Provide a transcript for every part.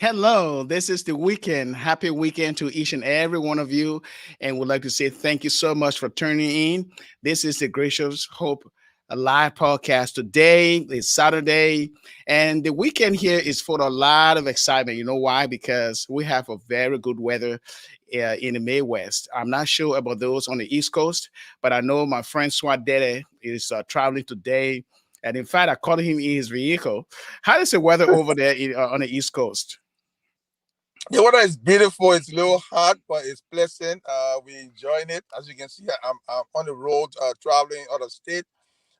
Hello, this is the weekend. Happy weekend to each and every one of you. And would like to say thank you so much for tuning in. This is the Gracious Hope live podcast. Today is Saturday, and the weekend here is full of a lot of excitement. You know why? Because we have a very good weather in the Midwest. I'm not sure about those on the East Coast, but I know my friend Suah is traveling today. And in fact, I called him in his vehicle. How is the weather over there on the East Coast? The weather is beautiful. It's a little hot, but it's pleasant. We're enjoying it. As you can see, I'm on the road traveling out of state,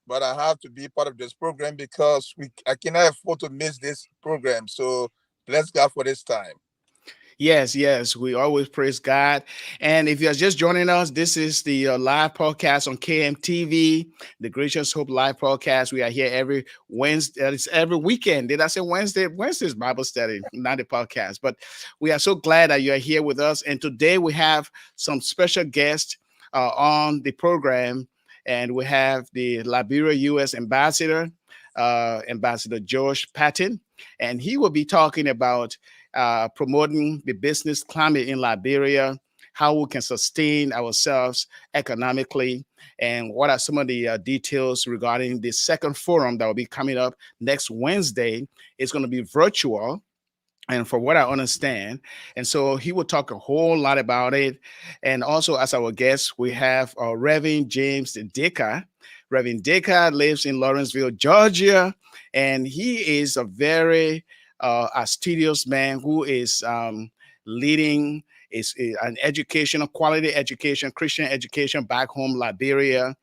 but I have to be part of this program because I cannot afford to miss this program. So bless God for this time. Yes, yes, we always praise God. And if you're just joining us, this is the live podcast on KMTV, the Gracious Hope live podcast. We are here every Wednesday. It's every weekend. Did I say Wednesday? Wednesday's Bible study, not the podcast. But we are so glad that you are here with us. And today we have some special guests on the program. And we have the Liberia-US ambassador, Ambassador George Patten. And he will be talking about promoting the business climate in Liberia, how we can sustain ourselves economically, and what are some of the details regarding the second forum that will be coming up next Wednesday. It's going to be virtual. And for what I understand, and so he will talk a whole lot about it. And also, as our guest, we have Reverend James Daykah. Reverend Daykah lives in Lawrenceville, Georgia, and he is a very a studious man who is leading an education, a quality education, Christian education back home, Liberia.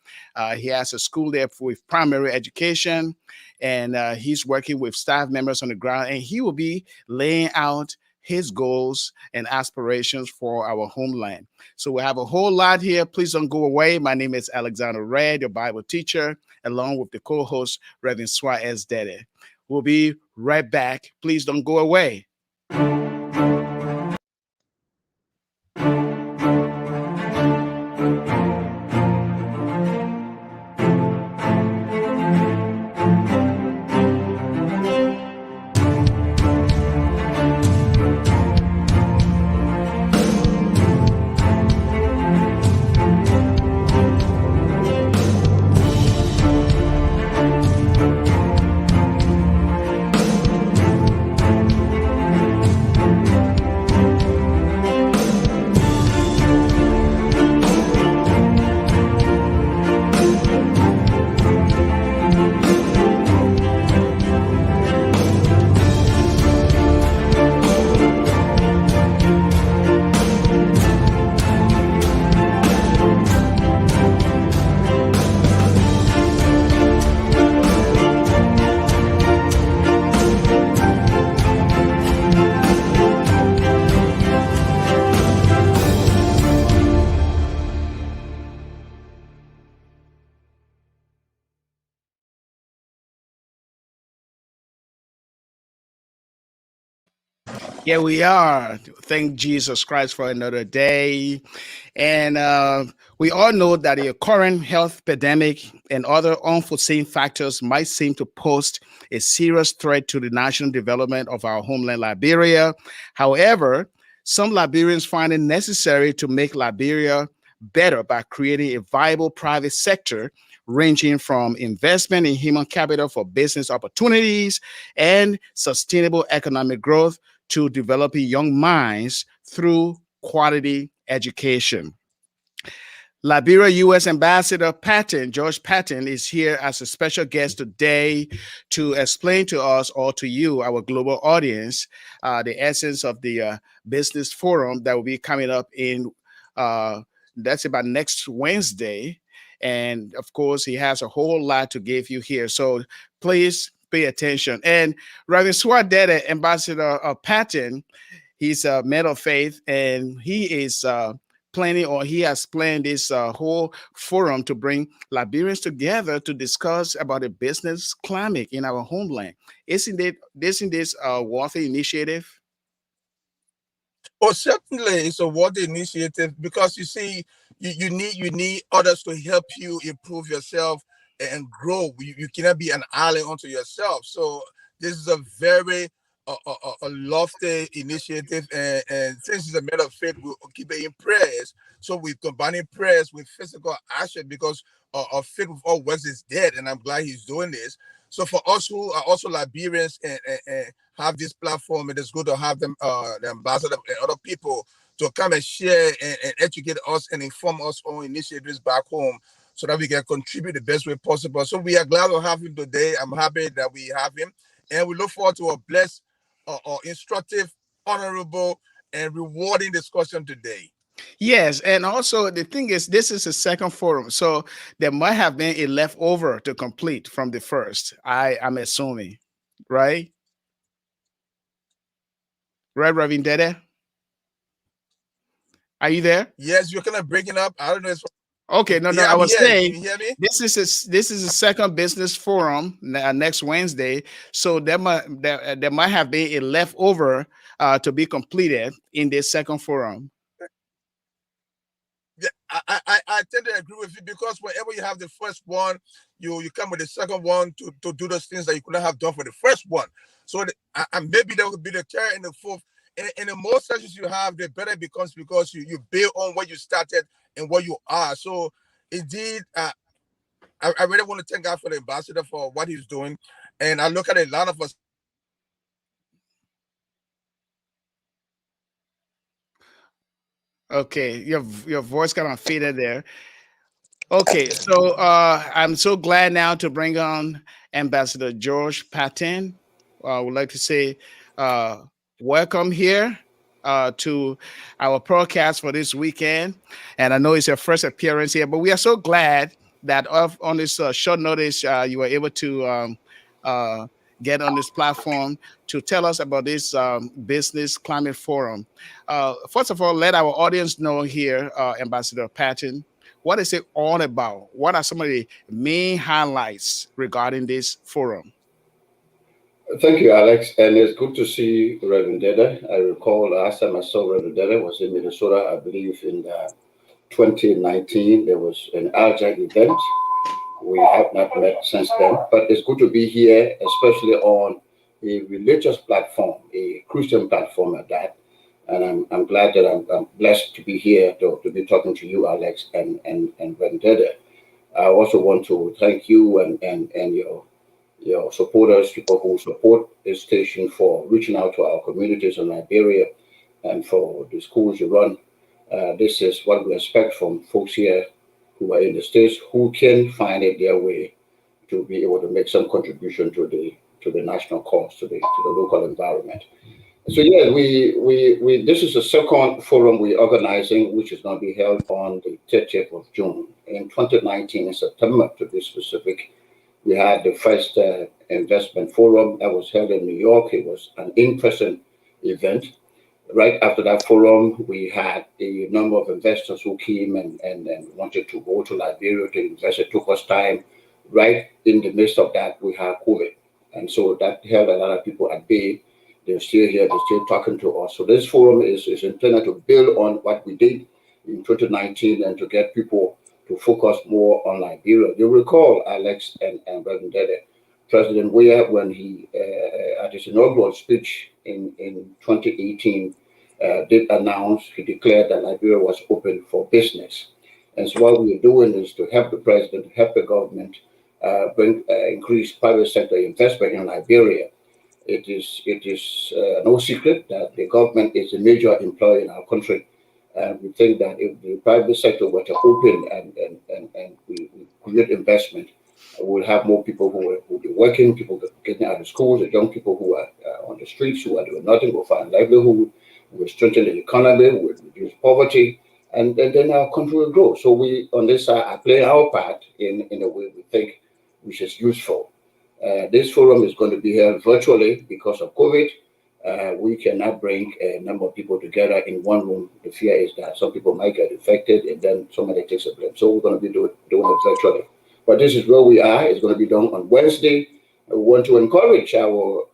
He has a school there with primary education, and he's working with staff members on the ground, and he will be laying out his goals and aspirations for our homeland. So we have a whole lot here. Please don't go away. My name is Alexander Red, your Bible teacher, along with the co-host, Reverend Suah Deddeh. We'll be right back. Please don't go away. Here we are. Thank Jesus Christ for another day. And we all know that the current health pandemic and other unforeseen factors might seem to pose a serious threat to the national development of our homeland, Liberia. However, some Liberians find it necessary to make Liberia better by creating a viable private sector ranging from investment in human capital for business opportunities and sustainable economic growth to developing young minds through quality education. Liberia-US Ambassador Patten, George Patten, is here as a special guest today to explain to us or to you, our global audience, the essence of the business forum that will be coming up in, that's about next Wednesday. And of course, he has a whole lot to give you here. So please pay attention. And Reverend Suah Deddeh, Ambassador Patten, he's a man of faith, and he is planning, or he has planned this whole forum to bring Liberians together to discuss about the business climate in our homeland. Isn't this a worthy initiative? Oh, certainly, it's a worthy initiative because you see, you need others to help you improve yourself and grow. You cannot be an island unto yourself. So this is a very a lofty initiative, and since it's a matter of faith, we'll keep it in prayers. So we're combining prayers with physical action because our faith with all works is dead, and I'm glad he's doing this. So for us who are also Liberians and have this platform, it is good to have them, the ambassador and other people to come and share and educate us and inform us on initiatives back home so that we can contribute the best way possible. So we are glad to have him today. I'm happy that we have him. And we look forward to a blessed, instructive, honorable, and rewarding discussion today. Yes, and also the thing is, this is a second forum, so there might have been a leftover to complete from the first. I'm assuming, right? Right, Reverend Deddeh? Are you there? Yes, you're kind of breaking up. I don't know. Okay, no, no. Yeah, I I'm was here. Can saying you hear me? this is a second business forum next Wednesday, so there might have been a leftover to be completed in this second forum. Yeah, I tend to agree with you because whenever you have the first one, you come with the second one to do those things that you couldn't have done for the first one. So and maybe there will be the third and the fourth. And the more sessions you have, the better it becomes because you build on where you started and where you are. So indeed, I really want to thank God for the ambassador for what he's doing. And I look at a lot of us. Okay, your voice kind of faded there. Okay, so I'm so glad now to bring on Ambassador George Patten. I would like to say uh, welcome here to our broadcast for this weekend. And I know it's your first appearance here, but we are so glad that on this short notice, you were able to uh, get on this platform to tell us about this business climate forum. First of all, let our audience know here, Ambassador Patten, what is it all about? What are some of the main highlights regarding this forum? Thank you, Alex, and it's good to see Reverend Deddeh. I recall last time I saw Reverend Deddeh was in Minnesota, I believe in 2019. There was an Alja event. We have not met since then, but it's good to be here, especially on a religious platform, a Christian platform at that. And I'm glad that I'm blessed to be here to be talking to you, Alex, and Reverend Deddeh. I also want to thank you and your supporters, people who support this station for reaching out to our communities in Liberia and for the schools you run. This is what we expect from folks here who are in the States who can find it their way to be able to make some contribution to the national cause, to the local environment. So yeah, we this is the second forum we're organizing, which is going to be held on the 30th of June in 2019 in September to be specific. We had the first investment forum that was held in New York. It was an in-person event. Right after that forum, we had a number of investors who came and wanted to go to Liberia to invest. It took us time. Right in the midst of that, we had COVID. And so that held a lot of people at bay. They're still here, they're still talking to us. So this forum is intended to build on what we did in 2019 and to get people to focus more on Liberia. You recall, Alex and Reverend Deddeh, President Weah, when he, at his inaugural speech in 2018, did announce, he declared that Liberia was open for business. And so what we're doing is to help the president, help the government bring increase private sector investment in Liberia. It is no secret that the government is a major employer in our country. And we think that if the private sector were to open and we create investment, we'll have more people who will be working, people getting out of schools, the young people who are on the streets who are doing nothing will find livelihood, will strengthen the economy, will reduce poverty, and then our country will grow. So we, on this side, are playing our part in a way we think which is useful. This forum is going to be held virtually because of COVID. We cannot bring a number of people together in one room. The fear is that some people might get infected and then somebody takes the blame. So we're going to be doing it virtually. But this is where we are. It's going to be done on Wednesday. We want to encourage our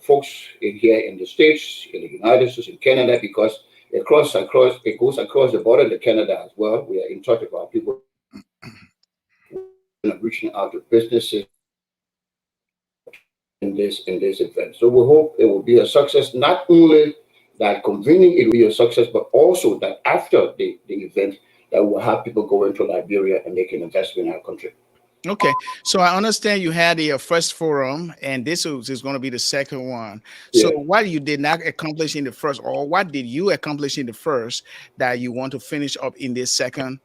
folks in here in the States, in the United States, in Canada, because it goes across the border to Canada as well. We are in touch with our people, reaching out to businesses in this event. So we hope it will be a success. Not only that convening it will be a success, but also that after the event, that we'll have people go into Liberia and make an investment in our country. Okay, so I understand you had the first forum, and is going to be the second one. So, Yeah. what you did not accomplish in the first, or what did you accomplish in the first that you want to finish up in this second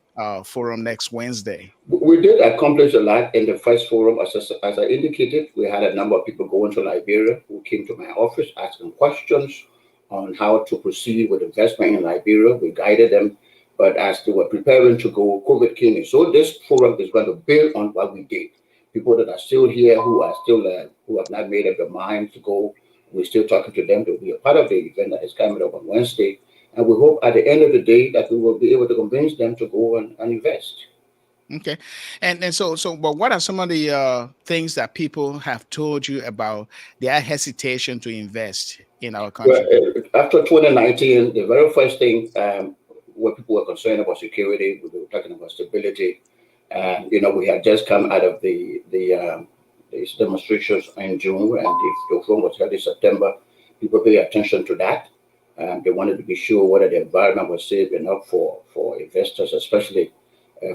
forum next Wednesday? We did accomplish a lot in the first forum. As I indicated, we had a number of people going to Liberia who came to my office asking questions on how to proceed with investment in Liberia. We guided them, but as they were preparing to go, COVID came in. So this forum is going to build on what we did. People that are still here, who are still who have not made up their mind to go, we're still talking to them to be a part of the event that is coming up on Wednesday. And we hope at the end of the day that we will be able to convince them to go and invest. Okay, and so, but what are some of the things that people have told you about their hesitation to invest in our Well, country? after 2019, the very first thing what people were concerned about security, we were talking about stability, and we had just come out of these demonstrations in June, and the forum was held in September. People pay attention to that. They wanted to be sure whether the environment was safe enough for investors, especially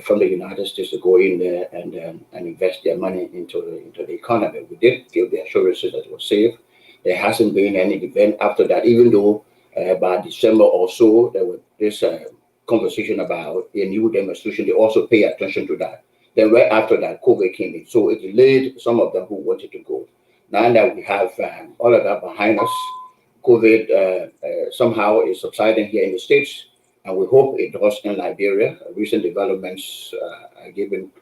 from the United States, to go in there and invest their money into the economy. We did give the assurances that it was safe. There hasn't been any event after that, even though by December or so, there was this conversation about a new demonstration. They also pay attention to that. Then right after that, COVID came in. So it delayed some of them who wanted to go. Now that we have all of that behind us, COVID somehow is subsiding here in the States, and we hope it does in Liberia. Recent developments are given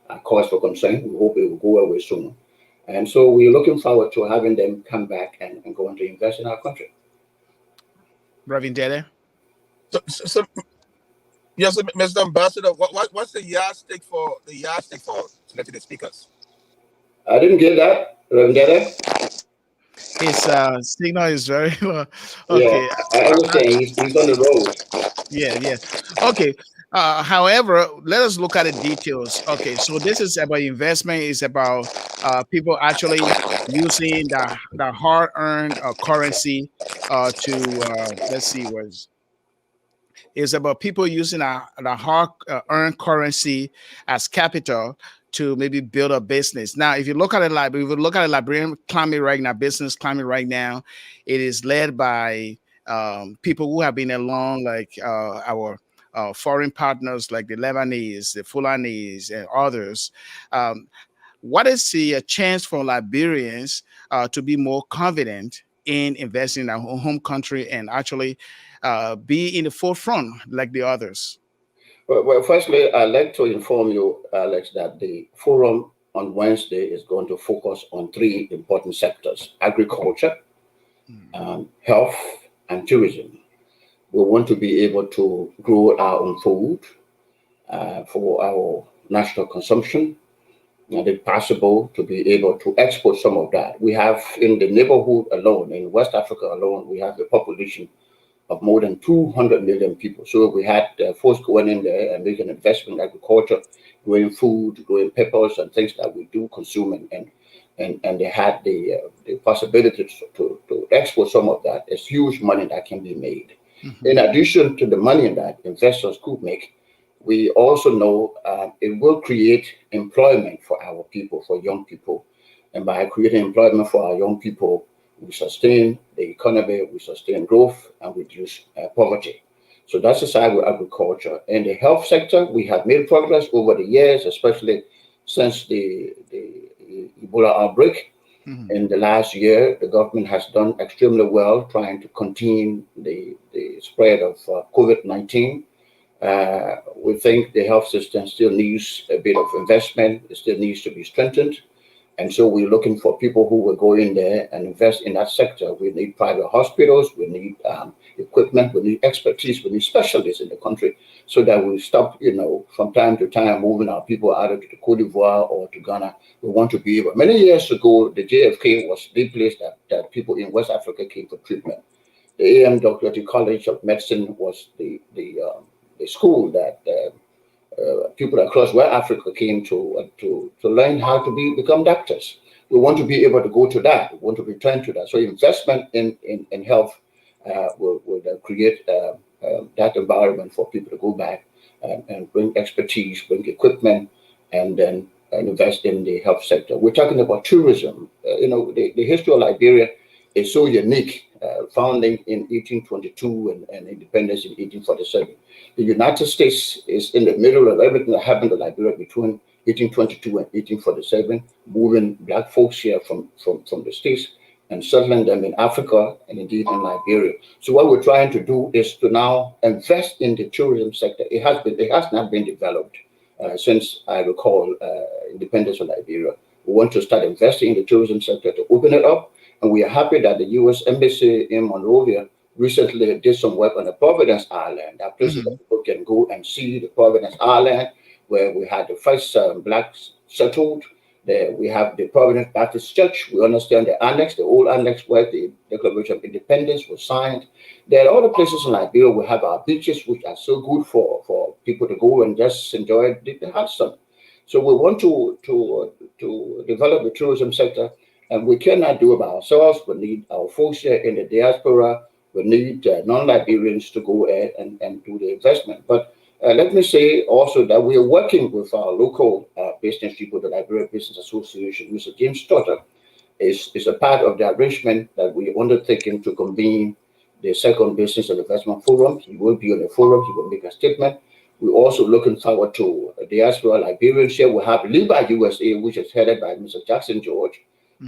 a cause for concern. We hope it will go away soon. And so we're looking forward to having them come back and go on to invest in our country. Reverend Deddeh? So, yes, Mr. Ambassador, what's the yardstick for selecting the speakers? I didn't get that, Reverend Deddeh. His signal is very Yeah, okay. I understand. He's on the road. Yeah. Okay. However, let us look at the details. Okay, so this is about investment. It's about people actually using the hard-earned currency to let's see what it's about people using the hard earned currency as capital to maybe build a business. Now, if you look at it like, if you look at the Liberian climate right now, business climate right now, it is led by people who have been along, like our foreign partners, like the Lebanese, the Fulanese, and others. Um, what is the chance for Liberians to be more confident in investing in our home country and actually be in the forefront like the others? Well, firstly, I'd like to inform you, Alex, that the forum on Wednesday is going to focus on three important sectors: agriculture, health, and tourism. We want to be able to grow our own food for our national consumption, and if possible, to be able to export some of that. We have in the neighborhood alone, in West Africa alone, we have a population of more than 200 million people. So we had folks going in there and making investment in agriculture, growing food, growing peppers and things that we do consume, and they had the possibility to export some of that. There's huge money that can be made. Mm-hmm. In addition to the money that investors could make, we also know it will create employment for our people, for young people. And by creating employment for our young people, we sustain the economy, we sustain growth, and reduce poverty. So that's the side with agriculture. In the health sector, we have made progress over the years, especially since the Ebola outbreak. Mm-hmm. In the last year, the government has done extremely well trying to contain the spread of COVID-19. We think the health system still needs a bit of investment. It still needs to be strengthened. And so we're looking for people who will go in there and invest in that sector. We need private hospitals, we need equipment, we need expertise, we need specialists in the country so that we stop, from time to time moving our people out of to Cote d'Ivoire or to Ghana. We want to be able. Many years ago, the JFK was the place that people in West Africa came for treatment. The AM Doctorate College of Medicine was the school that people across West Africa came to learn how to become doctors. we want to be able to go to that. We want to return to that. So investment in health will create that environment for people to go back and bring expertise, bring equipment, and then invest in the health sector. We're talking about tourism. The history of Liberia is so unique. Founding in 1822 and independence in 1847. The United States is in the middle of everything that happened to Liberia between 1822 and 1847, moving black folks here from the States and settling them in Africa and indeed in Liberia. So what we're trying to do is to now invest in the tourism sector. It has not been developed since I recall independence of Liberia. We want to start investing in the tourism sector to open it up. And we are happy that the U.S. Embassy in Monrovia recently did some work on the Providence Island. That place that people can go and see the Providence Island, where we had the first blacks settled. There we have the Providence Baptist Church. We understand the annex, the old annex where the Declaration of Independence was signed. There are other places in Liberia. We have our beaches, which are so good for people to go and just enjoy the hot sun. So we want to develop the tourism sector. And we cannot do it by ourselves. We need our folks here in the diaspora. We need non-Liberians to go ahead and do the investment. But let me say also that we are working with our local business people, the Liberia Business Association. Mr. James Stotter is a part of the arrangement that we are undertaking to convene the second Business and Investment Forum. He will be on the forum. He will make a statement. We're also looking forward to diaspora Liberians here. We have Liberia-USA, which is headed by Mr. Jackson George.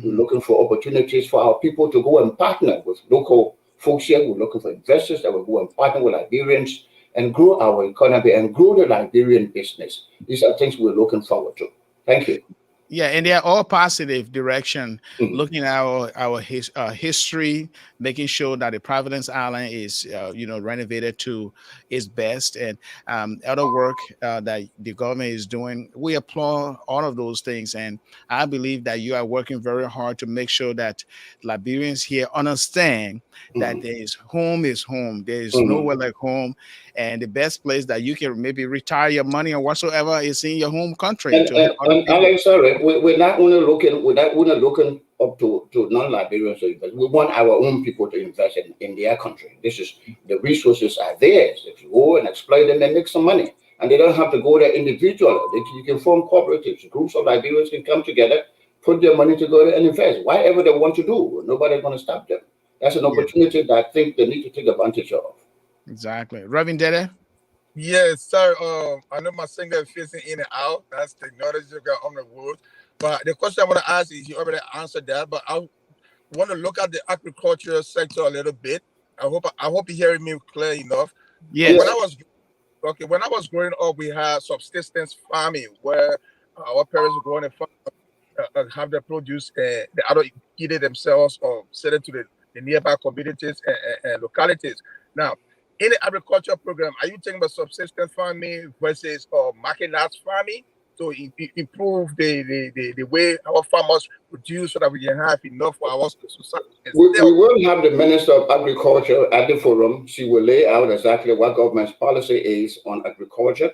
We're looking for opportunities for our people to go and partner with local folks here. We're looking for investors that will go and partner with Liberians and grow our economy and grow the Liberian business. These are things we're looking forward to. Thank you. Yeah, and they're all positive direction. Looking at our history, making sure that the Providence Island is renovated to its best, and other work that the government is doing. We applaud all of those things, and I believe that you are working very hard to make sure that Liberians here understand that there is home. There is nowhere like home, and the best place that you can maybe retire your money or whatsoever is in your home country. And Alex, sorry, we're not only looking up to non-Liberians to invest. We want our own people to invest in their country. This is the resources are theirs. If you go and exploit them and make some money, and they don't have to go there individually. You can form cooperatives. Groups of Liberians can come together, put their money together and invest. Whatever they want to do, nobody's going to stop them. That's an opportunity that I think they need to take advantage of. Exactly. Reverend Deddeh? Yes, sir. I know my singer is facing in and out. That's technology on the wood. But the question I want to ask is, you already answered that, but I want to look at the agricultural sector a little bit. I hope you're hearing me clear enough. Yes. When I was growing up, we had subsistence farming where our parents would go on and farm, have their produce, they either eat it themselves or sell it to the nearby communities and localities. Now, in the agriculture program, are you talking about subsistence farming versus mechanized farming to improve the way our farmers produce so that we can have enough for our society? We will have the Minister of Agriculture at the forum. She will lay out exactly what government's policy is on agriculture.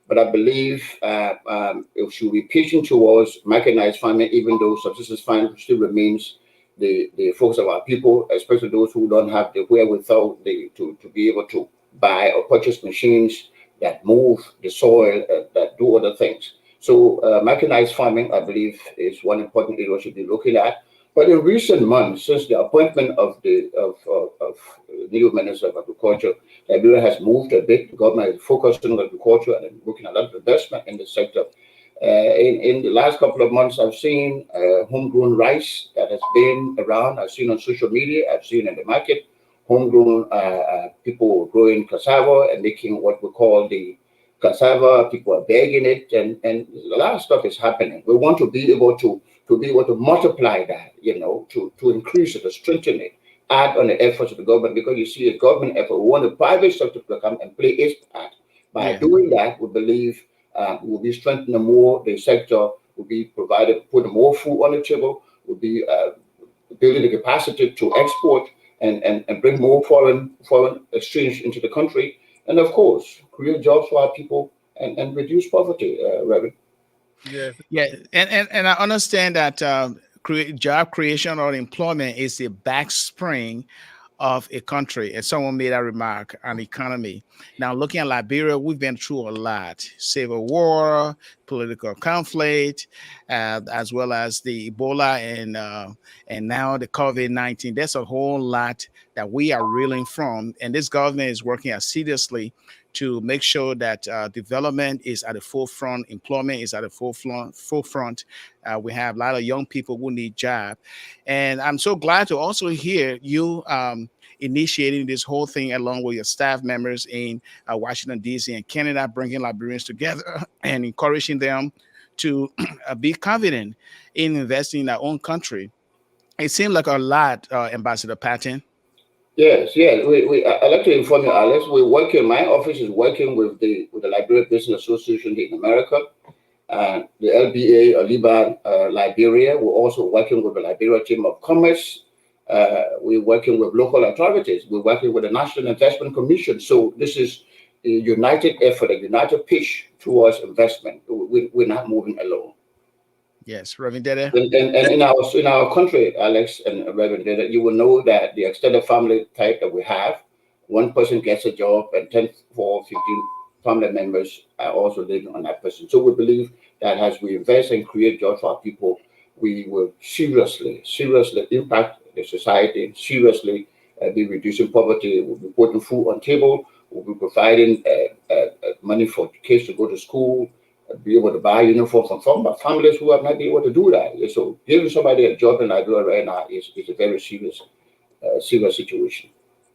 But I believe if she will be pitching towards mechanized farming, even though subsistence farming still remains the focus of our people, especially those who don't have the wherewithal to be able to buy or purchase machines that move the soil, that do other things. So mechanized farming, I believe, is one important area we should be looking at. But in recent months, since the appointment of new Minister of Agriculture, Liberia has moved a bit. The government is focusing on agriculture and looking at a lot of investment in the sector. In the last couple of months, I've seen homegrown rice that has been around. I've seen on social media. I've seen in the market homegrown people growing cassava and making what we call the cassava. People are bagging it, and a lot of stuff is happening. We want to be able to multiply that, to increase it, to strengthen it, add on the efforts of the government, because you see a government effort. We want the private sector to come and play its part. By doing that, we believe we'll be strengthening more the sector, will be putting more food on the table, will be building the capacity to export and bring more foreign exchange into the country, and of course, create jobs for our people and reduce poverty, Reverend. Yes. Yeah, and I understand that job creation or employment is the backspring of a country. And someone made that remark on the economy. Now, looking at Liberia, we've been through a lot: civil war, political conflict, as well as the Ebola and now the COVID-19. There's a whole lot that we are reeling from, and this government is working assiduously to make sure that development is at the forefront, employment is at the forefront. We have a lot of young people who need jobs, and I'm so glad to also hear you initiating this whole thing along with your staff members in Washington, D.C. and Canada, bringing Liberians together and encouraging them to be confident in investing in their own country. It seemed like a lot, Ambassador Patten. Yes, yes. I'd like to inform you, Alex. We're working. My office is working with the Liberia Business Association in America, the LBA or LIBA, Liberia. We're also working with the Liberia Chamber of Commerce. We're working with local authorities. We're working with the National Investment Commission. So this is a united effort, a united push towards investment. We're not moving alone. Yes, Reverend Deddeh. And in our country, Alex and Reverend, you will know that the extended family type that we have, one person gets a job and 10, 4, 15 family members are also living on that person. So we believe that as we invest and create jobs for our people, we will seriously impact the society, seriously be reducing poverty, we'll be putting food on table, we'll be providing money for kids to go to school, be able to buy uniforms from families who have not been able to do that. So giving somebody a job in Liberia right now is a very serious situation.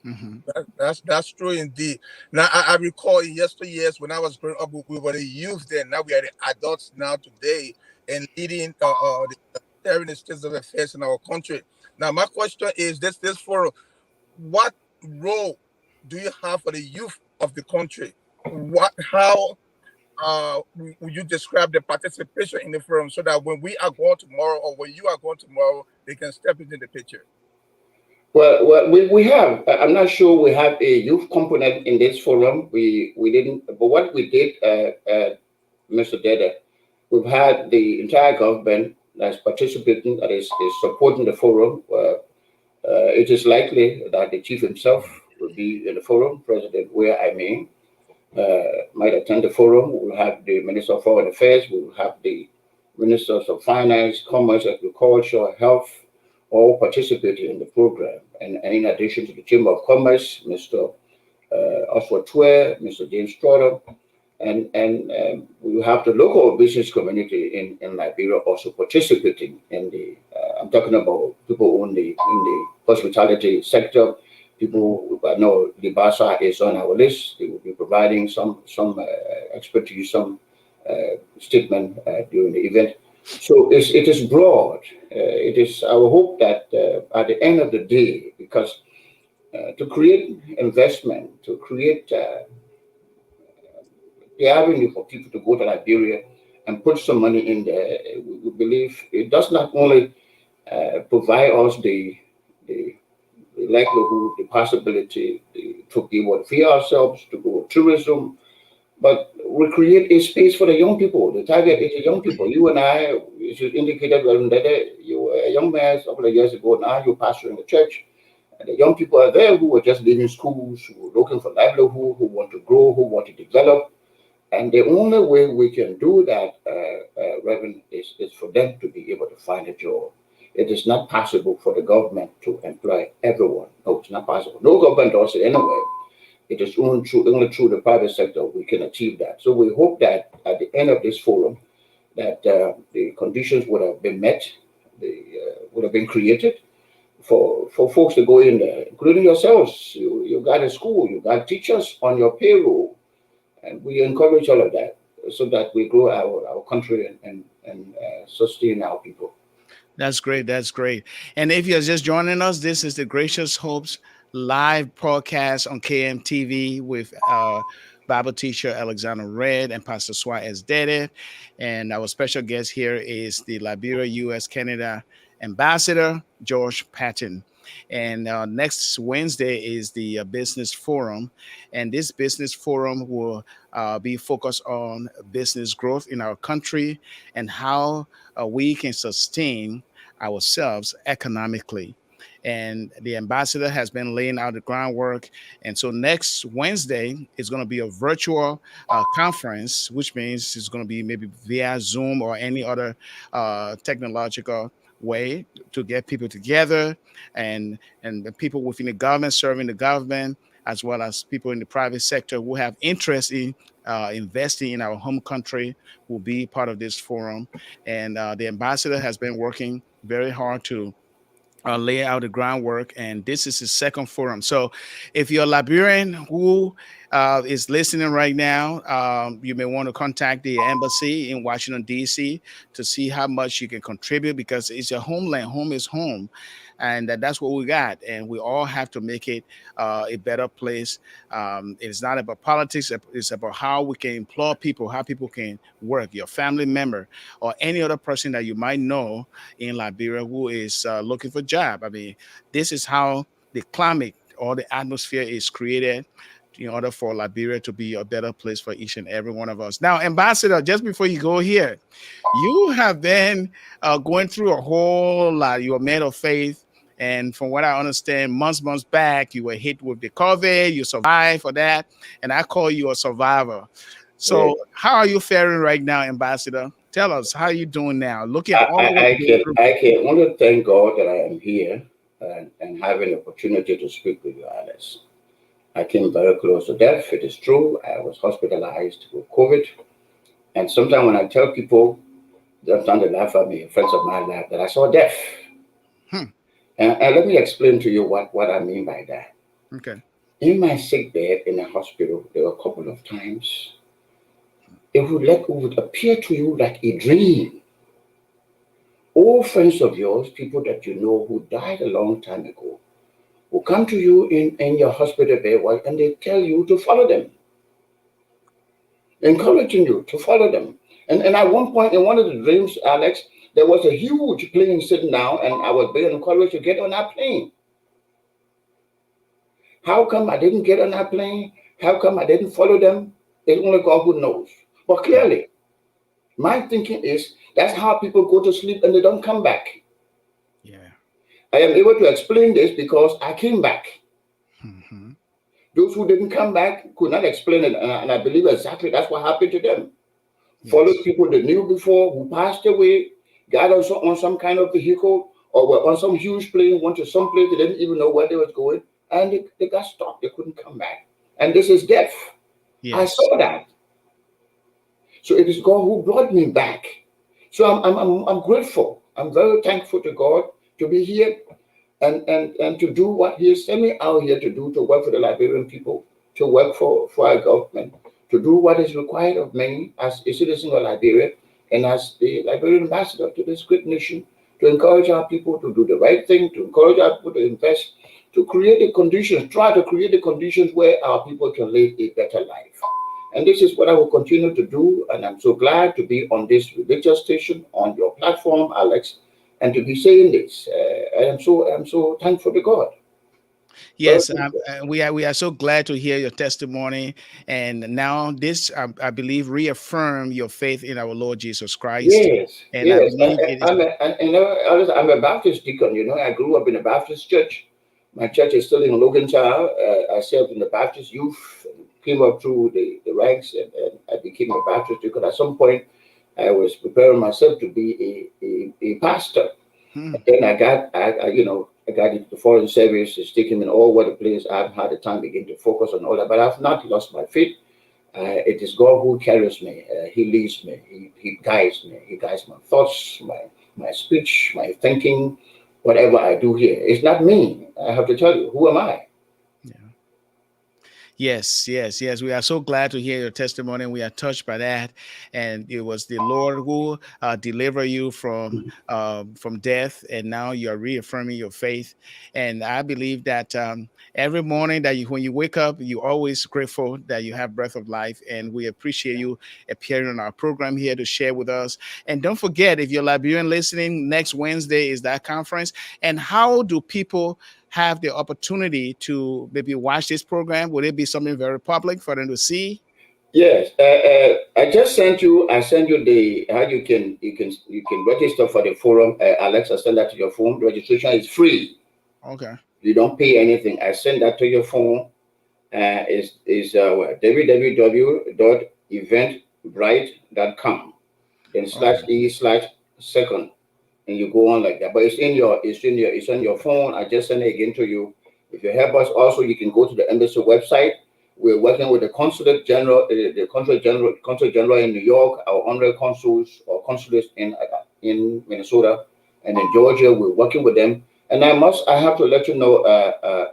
Mm-hmm. That's true indeed. Now I recall in yesteryears when I was growing up, we were the youth then. Now we are the adults now today, and leading the steering the states of affairs in our country. Now my question is this forum: what role do you have for the youth of the country? How will you describe the participation in the forum so that when we are going tomorrow or when you are going tomorrow, they can step into the picture? Well, we have. I'm not sure we have a youth component in this forum. We didn't. But what we did, Mr. Deddeh, we've had the entire government that's participating, that is supporting the forum. It is likely that the chief himself will be in the forum, President where I mean. Might attend the forum. We'll have the Minister of Foreign Affairs, we'll have the Ministers of Finance, Commerce, Agriculture, Health, all participating in the program. And in addition to the Chamber of Commerce, Mr. Oswald Twe, Mr. James Trotter, and we will have the local business community in Liberia also participating in the. I'm talking about people in the hospitality sector. People I know Libasa is on our list. They will be providing some expertise, some statement during the event. So it is broad. It is our hope that at the end of the day, because to create investment, to create the avenue for people to go to Liberia and put some money in there, we believe it does not only provide us the likelihood, the possibility to be able to feed ourselves, to go tourism, but we create a space for the young people. The target is the young people. You and I, as you indicated, that you were a young man a couple of years ago. Now you're pastoring the church. And the young people are there who are just leaving schools, who are looking for livelihood, who want to grow, who want to develop. And the only way we can do that, Reverend, is for them to be able to find a job. It is not possible for the government to employ everyone. No, it's not possible. No government does it anyway. It is only through the private sector we can achieve that. So we hope that at the end of this forum, that the conditions would have been met, would have been created for folks to go in there, including yourselves. You got a school, you got teachers on your payroll, and we encourage all of that so that we grow our country and sustain our people. That's great. That's great. And if you're just joining us, this is the Gracious Hopes live broadcast on KMTV with Bible teacher Alexander Red and Pastor Suah as Deddeh. And our special guest here is the Liberia-US Canada ambassador, George Patten. And next Wednesday is the business forum. And this business forum will be focused on business growth in our country and how we can sustain ourselves economically. And the ambassador has been laying out the groundwork. And so next Wednesday is going to be a virtual conference, which means it's going to be maybe via Zoom or any other technological way to get people together, and the people within the government serving the government, as well as people in the private sector who have interest in investing in our home country, will be part of this forum. And the ambassador has been working very hard to lay out the groundwork, and this is his second forum. So, if you're a Liberian who is listening right now, you may want to contact the embassy in Washington D.C. to see how much you can contribute, because it's your homeland. Home is home, and that's what we got. And we all have to make it a better place. It's not about politics; it's about how we can employ people, how people can work. Your family member or any other person that you might know in Liberia who is looking for a job. I mean, this is how the climate or the atmosphere is created in order for Liberia to be a better place for each and every one of us. Now, Ambassador, just before you go here, you have been going through a whole lot. You're a man of faith. And from what I understand, months back, you were hit with the COVID. You survived for that. And I call you a survivor. Yeah. So how are you faring right now, Ambassador? Tell us, how are you doing now? Look at I, all what I, I you've been can through. I can only thank God that I am here and having the opportunity to speak with you, Alice. I came very close to death. It is true. I was hospitalized with COVID. And sometimes when I tell people, they're trying to laugh at me, friends of mine laugh, that I saw death. Hmm. And let me explain to you what I mean by that. Okay. In my sick bed in the hospital, there were a couple of times it would appear to you like a dream. All friends of yours, people that you know who died a long time ago, will come to you in your hospital bed and they tell you to follow them, encouraging you to follow them. And at one point in one of the dreams, Alex, there was a huge plane sitting down, and I was being encouraged to get on that plane. How come I didn't get on that plane? How come I didn't follow them? It's only God who knows. But clearly, my thinking is that's how people go to sleep and they don't come back. Yeah. I am able to explain this because I came back. Mm-hmm. Those who didn't come back could not explain it. And I believe exactly that's what happened to them. Followed Yes. people they knew before who passed away, got also on some kind of vehicle or were on some huge plane, went to some place they didn't even know where they was going, and they got stuck. They couldn't come back. And this is death. I Yes. saw that. So it is God who brought me back. So I'm grateful. I'm very thankful to God to be here and to do what He has sent me out here to do, to work for the Liberian people, to work for our government, to do what is required of me as a citizen of Liberia and as the Liberian ambassador to this great nation, to encourage our people to do the right thing, to encourage our people to invest, to create the conditions, try to create the conditions where our people can live a better life. And this is what I will continue to do. And I'm so glad to be on this religious station, on your platform, Alex, and to be saying this. I'm so thankful to God. Very Yes, thankful. we are so glad to hear your testimony, and now this I believe reaffirm your faith in our Lord Jesus Christ, Yes, and I yes. believe it is. I'm a Baptist deacon. I grew up in a Baptist church. My church is still in Logantown. I served in the Baptist youth, came up through the ranks, and I became a Baptist deacon. At some point, I was preparing myself to be a pastor. Hmm. Then I got into the foreign service. It's taken me all over the place. I've had the time to begin to focus on all that, but I've not lost my faith. It is God who carries me. He leads me. He guides me. He guides my thoughts, my speech, my thinking, whatever I do here. It's not me. I have to tell you, who am I? Yeah. Yes. We are so glad to hear your testimony. We are touched by that, and it was the Lord who delivered you from death, and now you are reaffirming your faith. And I believe that every morning that when you wake up, you're always grateful that you have breath of life, and we appreciate you appearing on our program here to share with us. And don't forget, if you're Liberian listening, next Wednesday is that conference. And how do people have the opportunity to maybe watch this program? Would it be something very public for them to see? Yes, I just sent you. I sent you the how you can register for the forum. Alexa, send that to your phone. Registration is free. Okay. You don't pay anything. I send that to your phone. Is www.eventbrite.com. Then Okay. /e/second, and you go on like that. But it's on your phone. I just send it again to you. If you help us, also you can go to the embassy website. We're working with the consulate general in New York, our honorary consuls or consulates in Minnesota and in Georgia. We're working with them. And I have to let you know,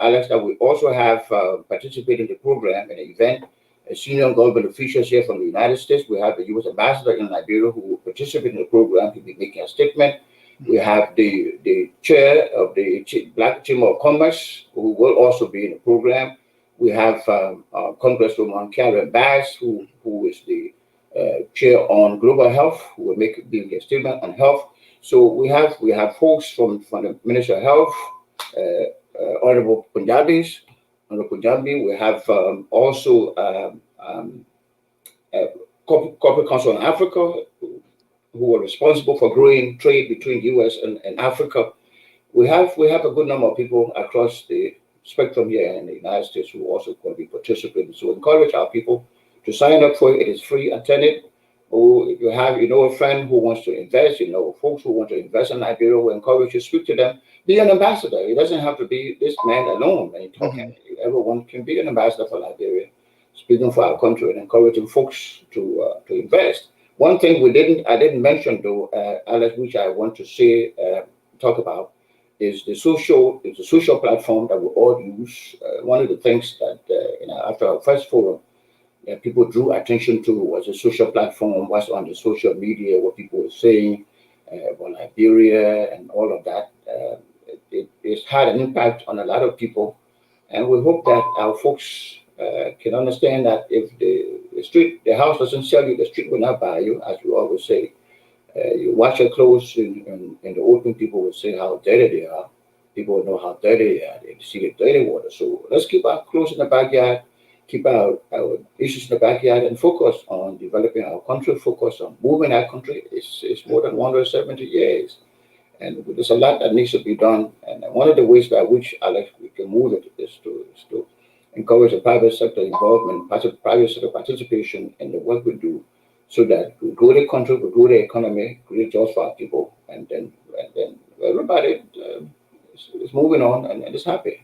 Alex, that we also have participated in the program in an event. Senior government officials here from the United States. We have the U.S. ambassador in Liberia who will participate in the program. He'll be making a statement. We Mhm. have the chair of the Black Chamber of Commerce who will also be in the program. We have Congresswoman Karen Bass, who is the chair on global health, who will be a statement on health. So we have folks from the Ministry of Health, Honorable Punjabis, Honorable Punjabi. We have also uh, Corporate Council on Africa, who are responsible for growing trade between U.S. and Africa. We have a good number of people across the spectrum here in the United States who also going to be participating. So encourage our people to sign up for it. It is free. Attend it. Or if you know a friend who wants to invest, folks who want to invest in Liberia, we encourage you to speak to them. Be an ambassador. It doesn't have to be this man alone when you're talking. Mhm. Everyone can be an ambassador for Liberia, speaking for our country and encouraging folks to invest. One thing I didn't mention though, Alex, which I want to say, talk about is the social platform that we all use. One of the things that after our first forum, people drew attention to was the social platform, what's on the social media, what people were saying about Liberia and all of that. It's had an impact on a lot of people, and we hope that our folks can understand that if the house doesn't sell you, the street will not buy you, as we always say. You wash your clothes in the open, people will say how dirty they are. People will know how dirty they are. They see the dirty water. So let's keep our clothes in the backyard, keep our issues in the backyard, and focus on developing our country, focus on moving our country. It's more than 170 years. And there's a lot that needs to be done. And one of the ways by which, Alex, we can move it is to encourage the private sector involvement, private sector participation in the work we do, so that we grow the country, we grow the economy, create jobs for our people, and then everybody is moving on and is happy.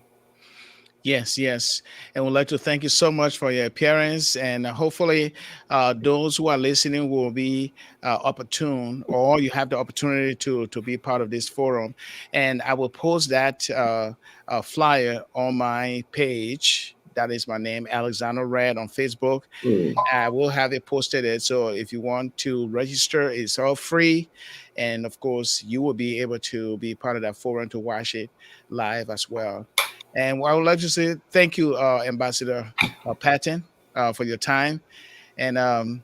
Yes, yes. And we'd like to thank you so much for your appearance. And hopefully, those who are listening will be opportune, or you have the opportunity to be part of this forum. And I will post that flyer on my page. That is my name, Alexander Red, on Facebook. Mm. I will have it posted. So if you want to register, it's all free. And of course, you will be able to be part of that forum to watch it live as well. And I would like to say thank you, Ambassador Patten, for your time. And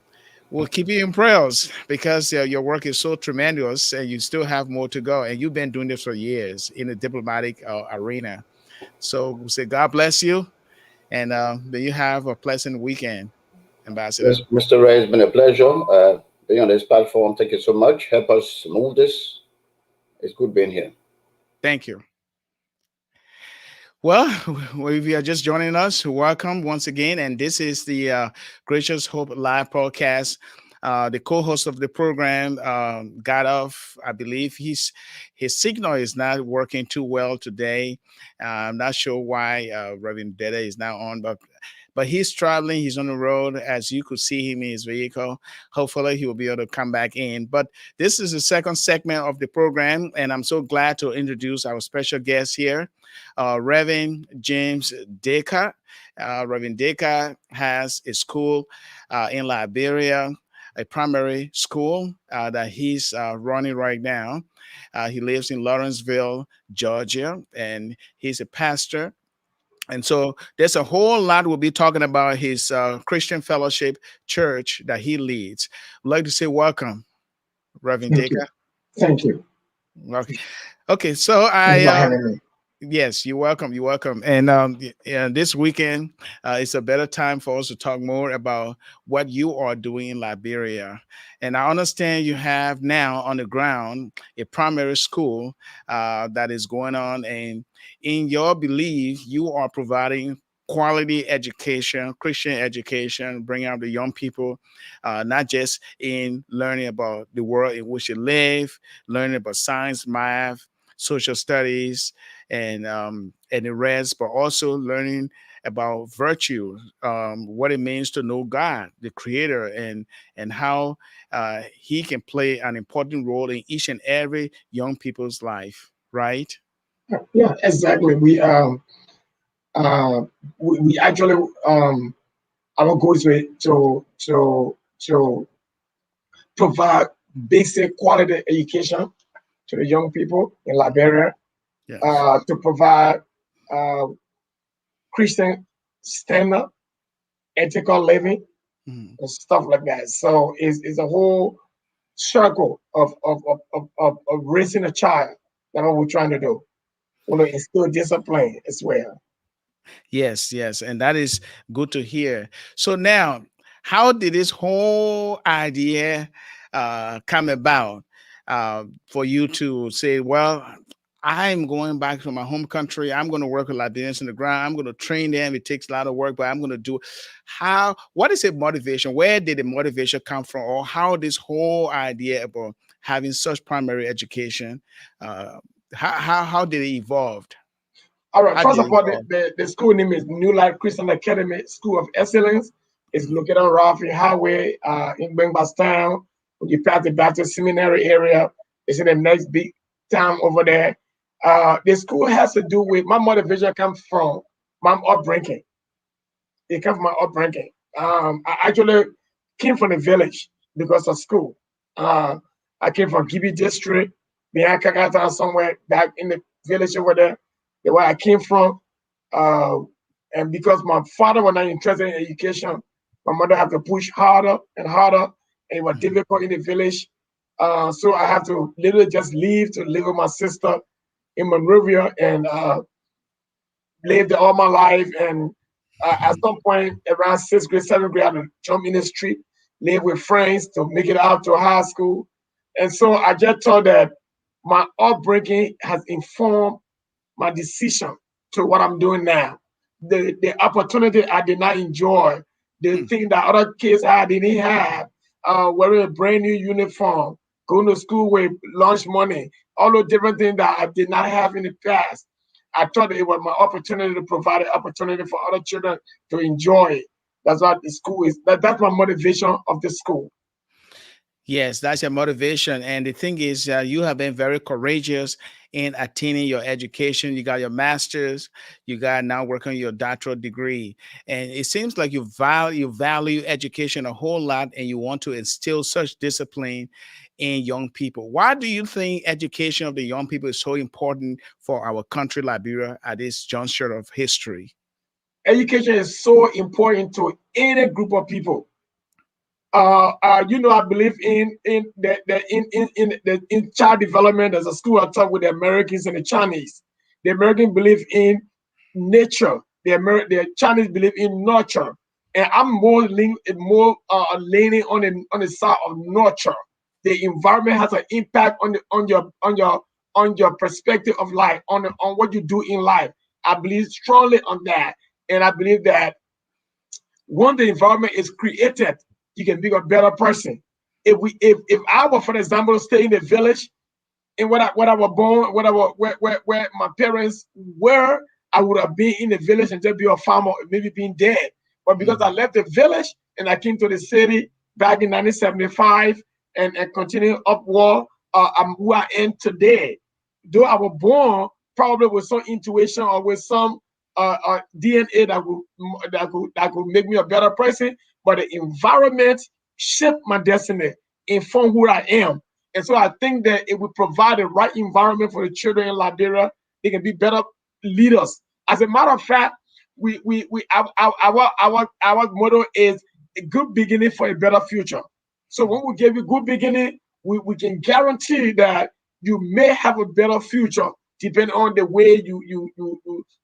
we'll keep you in prayers because your work is so tremendous and you still have more to go. And you've been doing this for years in the diplomatic arena. So we say, God bless you. And may you have a pleasant weekend, Ambassador. Yes, Mr. Ray, it's been a pleasure being on this platform. Thank you so much. Help us move this. It's good being here. Thank you. Well, if you are just joining us, welcome once again. And this is the Gracious Hope Live podcast. The co-host of the program got off. I believe his signal is not working too well today. I'm not sure why Reverend Deddeh is now on, but he's traveling. He's on the road, as you could see him in his vehicle. Hopefully, he will be able to come back in. But this is the second segment of the program, and I'm so glad to introduce our special guest here, Reverend James Daykah. Reverend Daykah has a school in Liberia, a primary school that he's running right now. He lives in Lawrenceville, Georgia, and he's a pastor. And so there's a whole lot we'll be talking about his Christian Fellowship Church that he leads. I'd like to say welcome, Reverend Thank you. Daykah. Thank you. Okay, okay. So Thank you for having me. Yes, you're welcome. You're welcome. And yeah, this weekend, it's a better time for us to talk more about what you are doing in Liberia. And I understand you have now on the ground a primary school that is going on. And in your belief, you are providing quality education, Christian education, bringing out the young people, not just in learning about the world in which they live, learning about science, math, social studies, and the rest, but also learning about virtue, what it means to know God, the Creator, and how He can play an important role in each and every young people's life. Right? Yeah, exactly. Uh, we actually our goal is to provide basic quality education to the young people in Liberia, Yes. to provide uh, Christian standard, ethical living, Mhm. and stuff like that. So it's a whole circle of raising a child. That's what we're trying to do. We want to instill discipline as well. Yes, yes, and that is good to hear. So now, how did this whole idea come about for you to say, "Well, I'm going back to my home country. I'm going to work with Liberians in the ground. I'm going to train them. It takes a lot of work, but I'm going to do." How? What is the motivation? Where did the motivation come from, or how this whole idea about having such primary education? Uh, how did it evolve? All right. How did First of it all, evolve? the school name is New Life Christian Academy School of Excellence. It's Mhm. located on Rafi Highway in Bengbastown, when you pass the Baptist Seminary area. It's in the next big town over there. The school has to do with my motivation comes from my upbringing. It comes from my upbringing. I actually came from the village because of school. Uh, I came from Gibi district, behind Kakata, somewhere back in the village over there, where I came from. Uh, and because my father was not interested in education, my mother had to push harder and harder, and it was Mhm. difficult in the village. So I had to literally just leave to live with my sister in Monrovia, and lived all my life. And at some point, around sixth grade, seventh grade, I had to jump in the street, live with friends to make it out to high school. And so I just thought that my upbringing has informed my decision to what I'm doing now. The opportunity I did not enjoy, the Hmm. thing that other kids I didn't have, wearing a brand new uniform, going to school with lunch money, all those different things that I did not have in the past. I thought it was my opportunity to provide an opportunity for other children to enjoy it. That's what the school is. That's my motivation of the school. Yes, that's your motivation. And the thing is, you have been very courageous in attaining your education. You got your master's, you got now working on your doctoral degree. And it seems like you value education a whole lot and you want to instill such discipline in young people. Why do you think education of the young people is so important for our country, Liberia, at this juncture of history? Education is so important to any group of people. I believe in child development. There's a school I talk with the Americans and the Chinese. The American believe in nature. The Chinese believe in nurture, and I'm leaning on the side of nurture. The environment has an impact on your perspective of life, on what you do in life. I believe strongly on that, and I believe that when the environment is created, you can be a better person. If I were, for example, stay in a village and when I was born, where my parents were, I would have been in the village and just be a farmer, maybe being dead. But because I Mhm. left the village and I came to the city back in 1975 and continued upward, I'm who I am today. Though I was born probably with some intuition or with some DNA that could make me a better person, but the environment shaped my destiny, informed who I am. And so I think that it would provide the right environment for the children in Liberia. They can be better leaders. As a matter of fact, our motto is a good beginning for a better future. So when we give you good beginning, we can guarantee that you may have a better future depending on the way you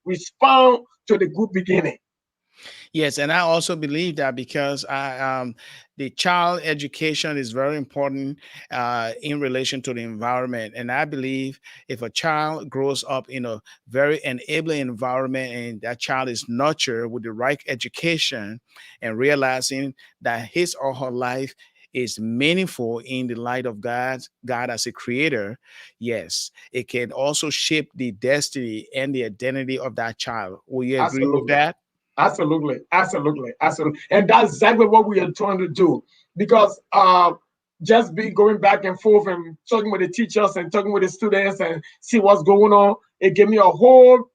respond to the good beginning. Yes, and I also believe that because the child education is very important in relation to the environment, and I believe if a child grows up in a very enabling environment and that child is nurtured with the right education and realizing that his or her life is meaningful in the light of God as a creator, yes, it can also shape the destiny and the identity of that child. Will you agree with Absolutely. that? Absolutely, absolutely, absolutely, and that's exactly what we are trying to do. Because just be going back and forth and talking with the teachers and talking with the students and see what's going on, it gave me a whole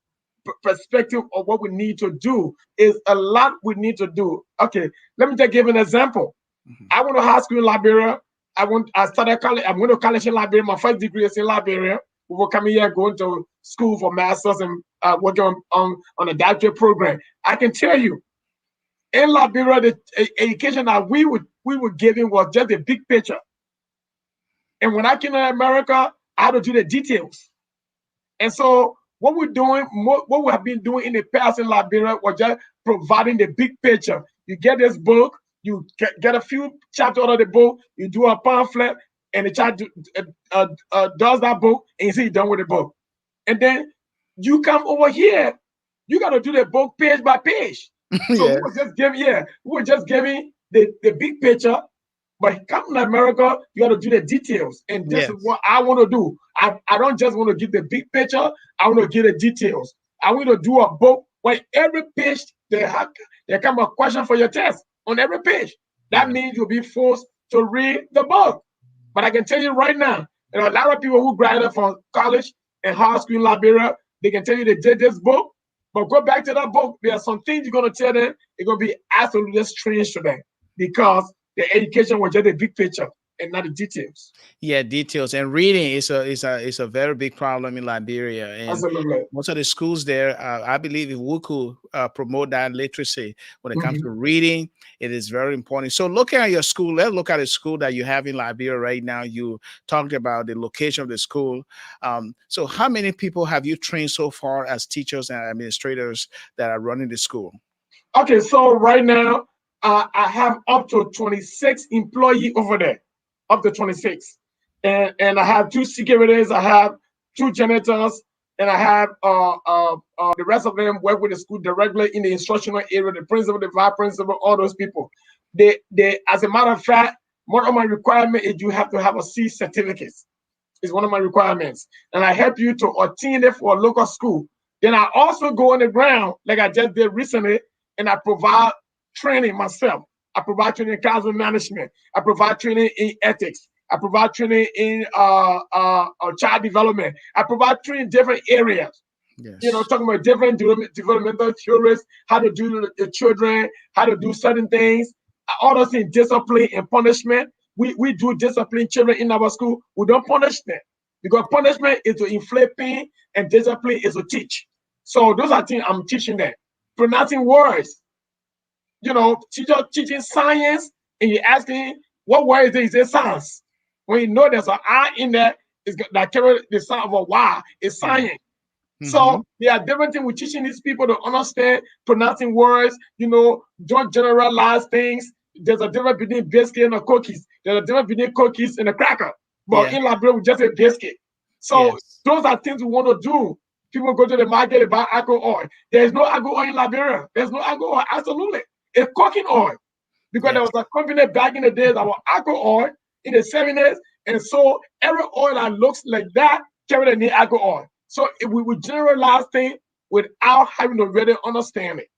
perspective of what we need to do. Is a lot we need to do. Okay, let me just give an example. Mhm. I went to high school in Liberia. I started college. I went to college in Liberia. My first degree is in Liberia. We were coming here, going to school for masters and working on a doctorate program. I can tell you, in Liberia, the education that we were given was just a big picture. And when I came to America, I had to do the details. And so what we're doing, what we have been doing in the past in Liberia was just providing the big picture. You get this book, you get a few chapters out of the book, you do a pamphlet, and the child does that book, and you see you're done with the book. And then you come over here, you got to do the book page by page. So we Yes, were just giving, yeah, we were just giving the big picture, but coming to America, you got to do the details. And this is yes, what I want to do. I don't just want to give the big picture, I want to give the details. I want to do a book where every page there come a question for your test on every page. That yeah. means you'll be forced to read the book. But I can tell you right now, there are a lot of people who graduated from college and high school in Liberia. They can tell you they did this book, but go back to that book. There are some things you're going to tell them. It's going to be absolutely strange to them because the education was just a big picture and not the details. Yeah, details and reading is a very big problem in Liberia, and Absolutely. most of the schools there. I believe if we could promote that literacy when it comes Mhm. to reading, it is very important. So, looking at your school, let's look at the school that you have in Liberia right now. You talked about the location of the school. So, how many people have you trained so far as teachers and administrators that are running the school? Okay, so right now I have up to 26 employee over there, up to 26, and I have two secretaries, I have two janitors, and I have the rest of them work with the school directly in the instructional area, the principal, the vice principal, all those people. They as a matter of fact, one of my requirements is you have to have a C certificate. Is one of my requirements, and I help you to obtain it for a local school. Then I also go on the ground, like I just did recently, and I provide training myself. I provide training in classroom management. I provide training in ethics. I provide training in child development. I provide training in different areas. Yes. Talking about different developmental theories, how to do the children, how to do certain things, all those things, discipline and punishment. We do discipline children in our school. We don't punish them because punishment is to inflict pain and discipline is to teach. So those are things I'm teaching them. Pronouncing words, teacher teaching science, and you're asking what word is it? Is it science? When you know there's an I in there, that carry the sound of a Y, it's Yeah. science. Mm-hmm. So there are different things we're teaching these people to understand pronouncing words, don't generalize things. There's a difference between biscuit and a cookies. There's a difference between cookies and a cracker. But Yeah. in Liberia, we just say biscuit. So Yes. those are things we want to do. People go to the market and buy alcohol oil. There's no alcohol oil in Liberia. There's no alcohol oil. Absolutely. It's cooking oil. Because there Yes. was a company back in the days that was alcohol oil in the 70s. And so every oil that looks like that carried the name alcohol oil. So if we would generalize things without having to really understand it.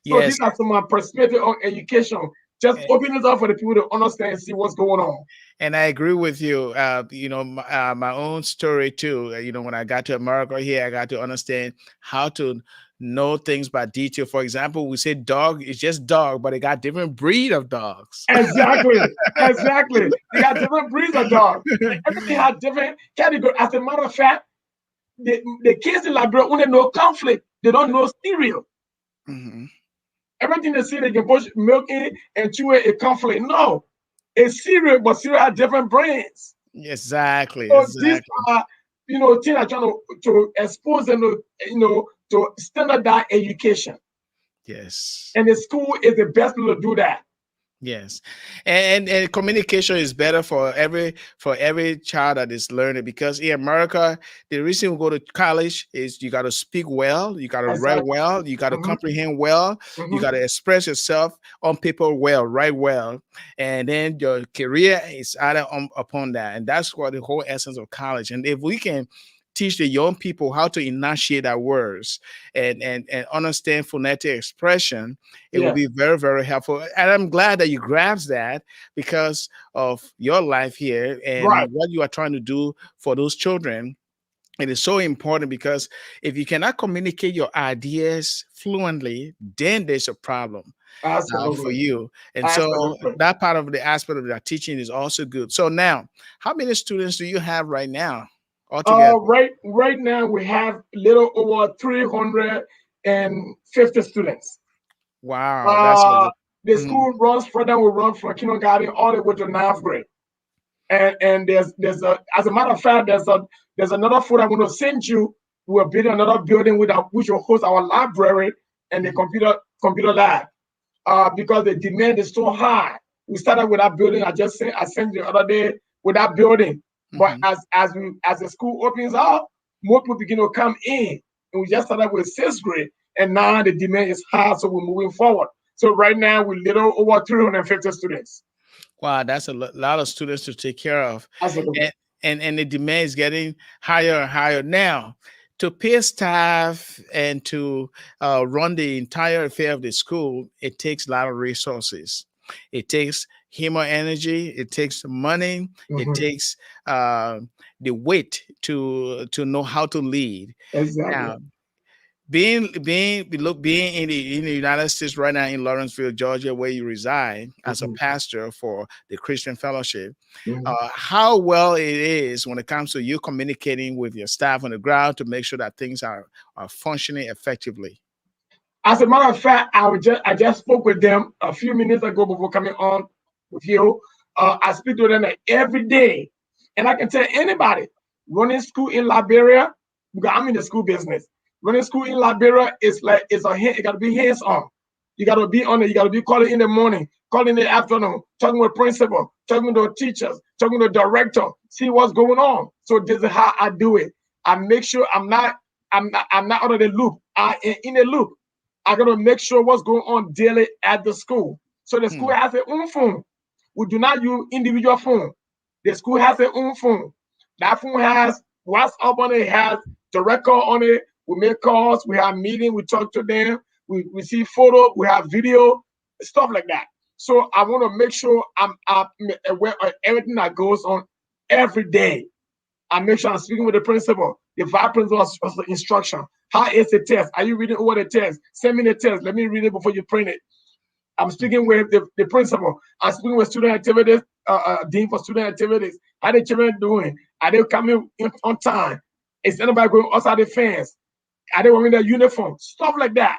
So these Yes. are some of my perspective on education. Just open it up for the people to understand and see what's going on. And I agree with you. My own story too. When I got to America here, I got to understand how to know things by detail. For example, we say dog is just dog, but it got different breed of dogs. Exactly. Exactly. They got different breeds of dogs. And everything has different categories. As a matter of fact, the kids in Liberia, when they know conflict, they don't know cereal. Hmm. Everything they see, they can push milk in and chew it, it conflict. No, it's cereal, but cereal has different brands. Exactly. So these Exactly. are things are trying to expose them to, to standardized education. Yes. And the school is the best place to do that. Yes, and communication is better for every child that is learning, because in America, the reason we go to college is you got to speak well, you got to write Exactly. well, you got to Hmm. comprehend well, you Hmm. got to express yourself on paper well, write well, and then your career is added on upon that, and that's what the whole essence of college. And if we can teach the young people how to enunciate our words and understand phonetic expression, it will Yeah. be very, very helpful. And I'm glad that you grasped that because of your life here Right. and what you are trying to do for those children. It is so important, because if you cannot communicate your ideas fluently, then there's a problem for Absolutely. you. And so Absolutely. that part of the aspect of that teaching is also good. So now, how many students do you have right now altogether? Right now we have little over 350 students. Wow, that's a Uh, the mhm, school runs further. We run from kindergarten all the way to ninth grade. And there's a, as a matter of fact, there's another photo I'm going to send you. We're building another building which will host our library and the mhm, computer lab. Because the demand is so high. We started with that building. I sent you the other day with that building. But mhm. as the school opens up, more people begin to come in. And we just started with sixth grade, and now the demand is high, so we're moving forward. So right now we're little over 350 students. Wow, that's a lot of students to take care of, Absolutely. and and the demand is getting higher and higher now. To pay staff and to run the entire affair of the school, it takes a lot of resources. It takes human energy. It takes money. It Mhm. takes uh, the wit to know how to lead. Exactly. Now, being in the United States right now in Lawrenceville, Georgia, where you reside as a Mhm. pastor for the Christian Fellowship, Mhm. how well it is when it comes to you communicating with your staff on the ground to make sure that things are functioning effectively. As a matter of fact, I just spoke with them a few minutes ago before coming on with you. I speak to them every day, and I can tell anybody running school in Liberia, because I'm in the school business. Running school in Liberia is like it got to be hands on. You got to be on it. You got to be calling in the morning, calling in the afternoon, talking with principal, talking to teachers, talking to director, see what's going on. So this is how I do it. I make sure I'm not out of the loop. I am in the loop. I gotta make sure what's going on daily at the school. So the school Hmm. has their own phone. We do not use individual phone. The school has their own phone. That phone has WhatsApp on it, it has direct call on it. We make calls, we have meetings, we talk to them, we see photo, we have video, stuff like that. So I want to make sure I'm aware of everything that goes on every day. I make sure I'm speaking with the principal. The vice principal has the instruction. How is the test? Are you reading over the test? Send me the test. Let me read it before you print it. I'm speaking with the principal. I'm speaking with student activities, dean for student activities. How the children doing? Are they coming in on time? Is anybody going outside the fence? Are they wearing their uniform? Stuff like that.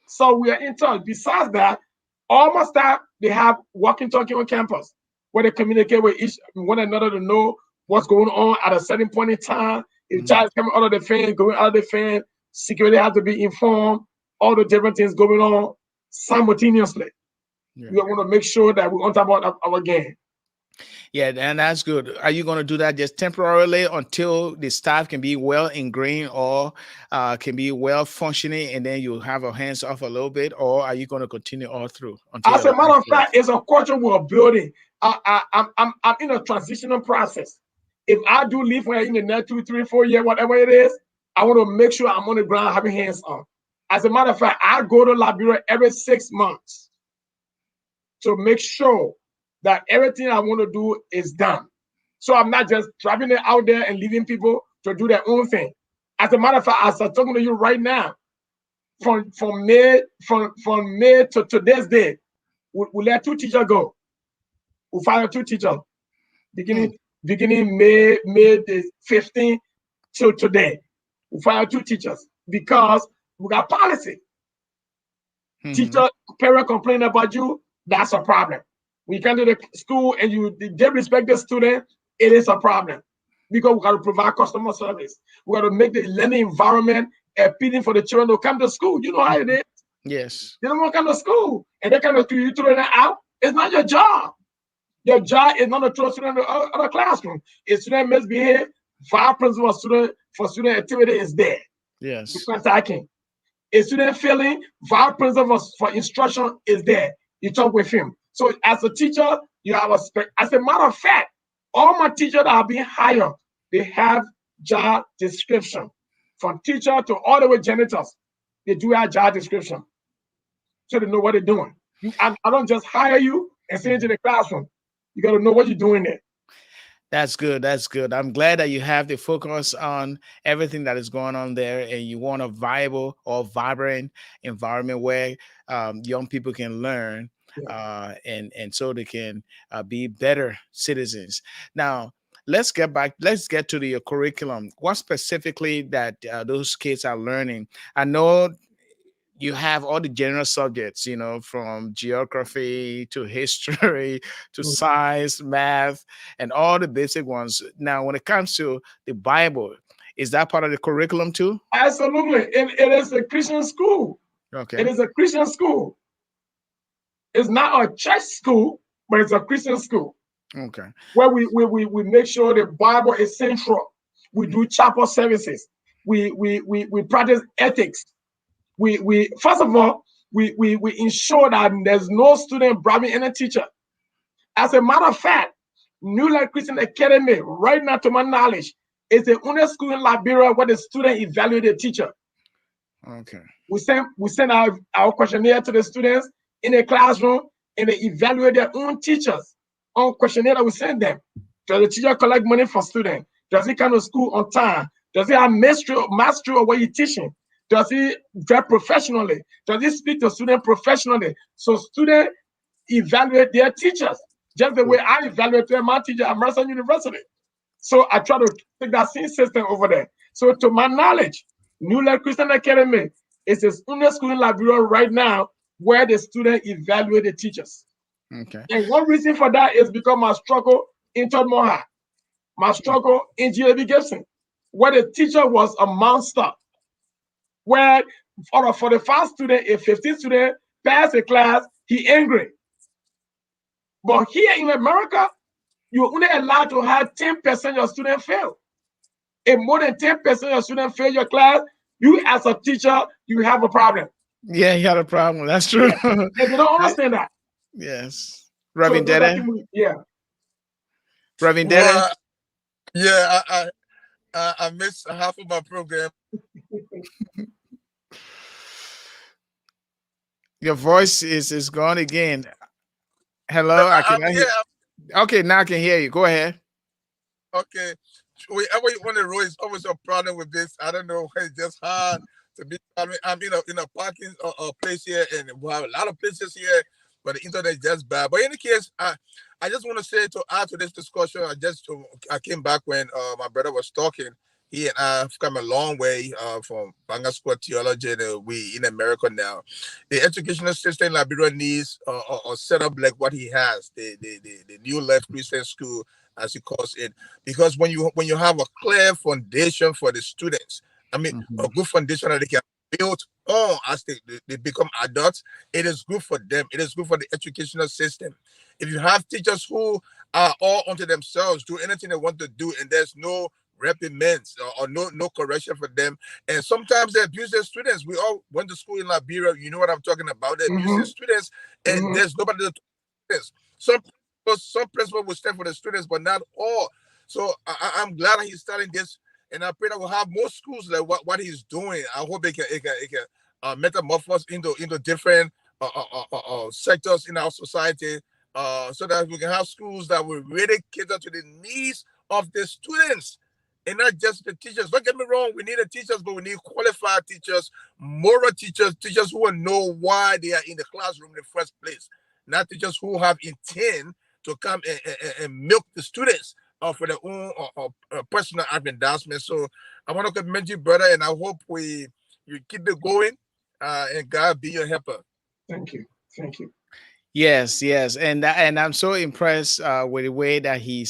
So we are in touch. Besides that, all my staff, they have walking talking on campus where they communicate with each one another to know what's going on at a certain point in time. If the child is coming out of the fan, going out of the fan, security has to be informed, all the different things going on simultaneously. We Yeah. want to make sure that we're on top of our game. Yeah, and that's good. Are you going to do that just temporarily until the staff can be well ingrained or can be well functioning, and then you have a hands off a little bit, or are you going to continue all through until As your a matter last of breath? fact, it's a culture we're building. I'm in a transitional process. If I do leave for in the next 2, 3, 4 years, whatever it is, I want to make sure I'm on the ground having hands on. As a matter of fact, I go to Liberia every 6 months to make sure that everything I want to do is done. So I'm not just driving it out there and leaving people to do their own thing. As a matter of fact, as I'm talking to you right now, from May to this day, we let two teachers go. We fired two teachers Hmm. beginning May the 15th till today. We fired two teachers because we got policy. Hmm. Teacher, parent complain about you, that's a problem. When you come to the school and you disrespect the student, it is a problem. because we got to provide customer service. We got to make the learning environment appealing for the children to come to school. You know how it is. Yes. They don't want to come to school, and they come to school, you throw them out. It's not your job. Your job is not to throw students out of the classroom. If student misbehave, vice principal for student activity is there. Yes. You contact him. If student failing, vice principal for instruction is there. You talk with him. So as a teacher, you have as a matter of fact, all my teachers that are being hired, they have job description. From teacher to all the way janitors, they do have job description. So they know what they're doing. I don't just hire you and send you to the classroom. You got to know what you're doing there. That's good. That's good. I'm glad that you have the focus on everything that is going on there, and you want a viable or vibrant environment where young people can learn, and so they can be better citizens. Now, let's get back. Let's get to the curriculum. What specifically that those kids are learning? I know you have all the general subjects, from geography to history to science, math, and all the basic ones. Now, when it comes to the Bible, is that part of the curriculum too? Absolutely. It is a Christian school. Okay. It is a Christian school. It's not a church school, but it's a Christian school. Okay. Where we make sure the Bible is central. We do chapel services. We practice ethics. We first of all, we ensure that there's no student bribing any teacher. As a matter of fact, New Life Christian Academy, right now, to my knowledge, is the only school in Liberia where the student evaluate the teacher. Okay. We send our questionnaire to the students in the classroom, and they evaluate their own teachers on questionnaire that we send them. Does the teacher collect money for students? Does he come to school on time? Does he have mastery of what he's teaching? Does he drive professionally? Does he speak to students professionally? So students evaluate their teachers, just the way I evaluated my teacher at Mercer University. So I try to take that same system over there. So to my knowledge, New Life Christian Academy is the only school in Liberia right now where the students evaluate the teachers. Okay. And one reason for that is because my struggle in Todmoha, my struggle in G.A.B. Gibson, where the teacher was a monster. Where for the first student, a 15 student pass a class, he angry. But here in America, you're only allowed to have 10% of your students fail. If more than 10% of your students fail your class, you as a teacher, you have a problem. Yeah, you had a problem. That's true. Yeah. And they don't understand that. Yes. So Reverend Deddeh? yeah. Reverend Deddeh? Well, yeah, I missed half of my program. Your voice is gone again. Hello, I can hear. Okay, now I can hear you. Go ahead. Okay. Whenever you on the road, it's always a problem with this. I don't know. It's just hard to be. I mean, I'm in a parking place here, and we have a lot of places here, but the internet is just bad. But in any case, I just want to say, to add to this discussion, I came back when my brother was talking. He and I have come a long way from Banga School Theology, and we in America now. The educational system in Liberia needs a setup like what he has, the New Life Christian School, as he calls it, because when you have a clear foundation for the students, I mean, a good foundation that they can build on as they become adults, it is good for them. It is good for the educational system. If you have teachers who are all onto themselves, do anything they want to do, and there's no reprimands or no correction for them, and sometimes they abuse their students. We all went to school in Liberia. You know what I'm talking about. They abuse their students, and there's nobody to this. Some principals will stand for the students, but not all. So I'm glad that he's starting this, and I pray that we'll have more schools like what he's doing. I hope it can metamorphose into different sectors in our society, so that we can have schools that will really cater to the needs of the students and not just the teachers. Don't get me wrong, we need the teachers, but we need qualified teachers, moral teachers, teachers who will know why they are in the classroom in the first place, not teachers who have intent to come and milk the students for their own personal aggrandizement. So I want to commend you, brother, and I hope you keep it going, and God be your helper. Thank you. Thank you. Yes, and I'm so impressed with the way that he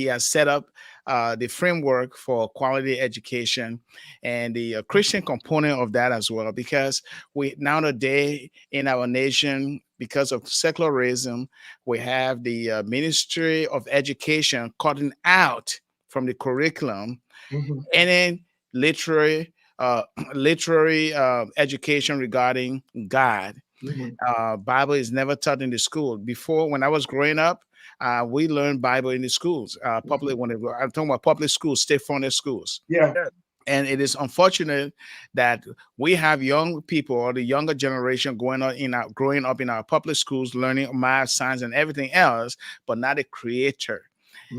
has set up the framework for quality education and the Christian component of that as well, because we nowadays in our nation, because of secularism, we have the Ministry of Education cutting out from the curriculum, and then literary literary education regarding God. Bible is never taught in the school. Before, when I was growing up, we learned Bible in the schools. Public, when I'm talking about public schools, state-funded schools. Yeah. And it is unfortunate that we have young people or the younger generation growing up in our public schools, learning math, science, and everything else, but not a creator.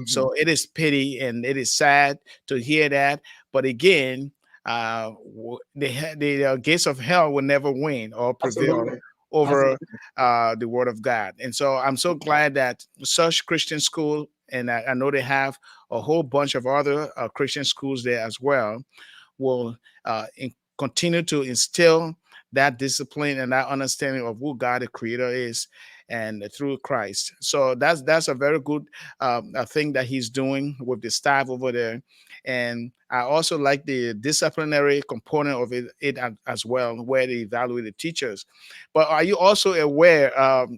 So it is pity and it is sad to hear that. But again, the gates of hell will never win or prevail Absolutely. over the word of God. And so I'm so glad that such Christian school, and I know they have a whole bunch of other Christian schools there as well, will continue to instill that discipline and that understanding of who God the Creator is, and through Christ. So that's a very good thing that he's doing with the staff over there. And I also like the disciplinary component of it as well, where they evaluate the teachers. But are you also aware,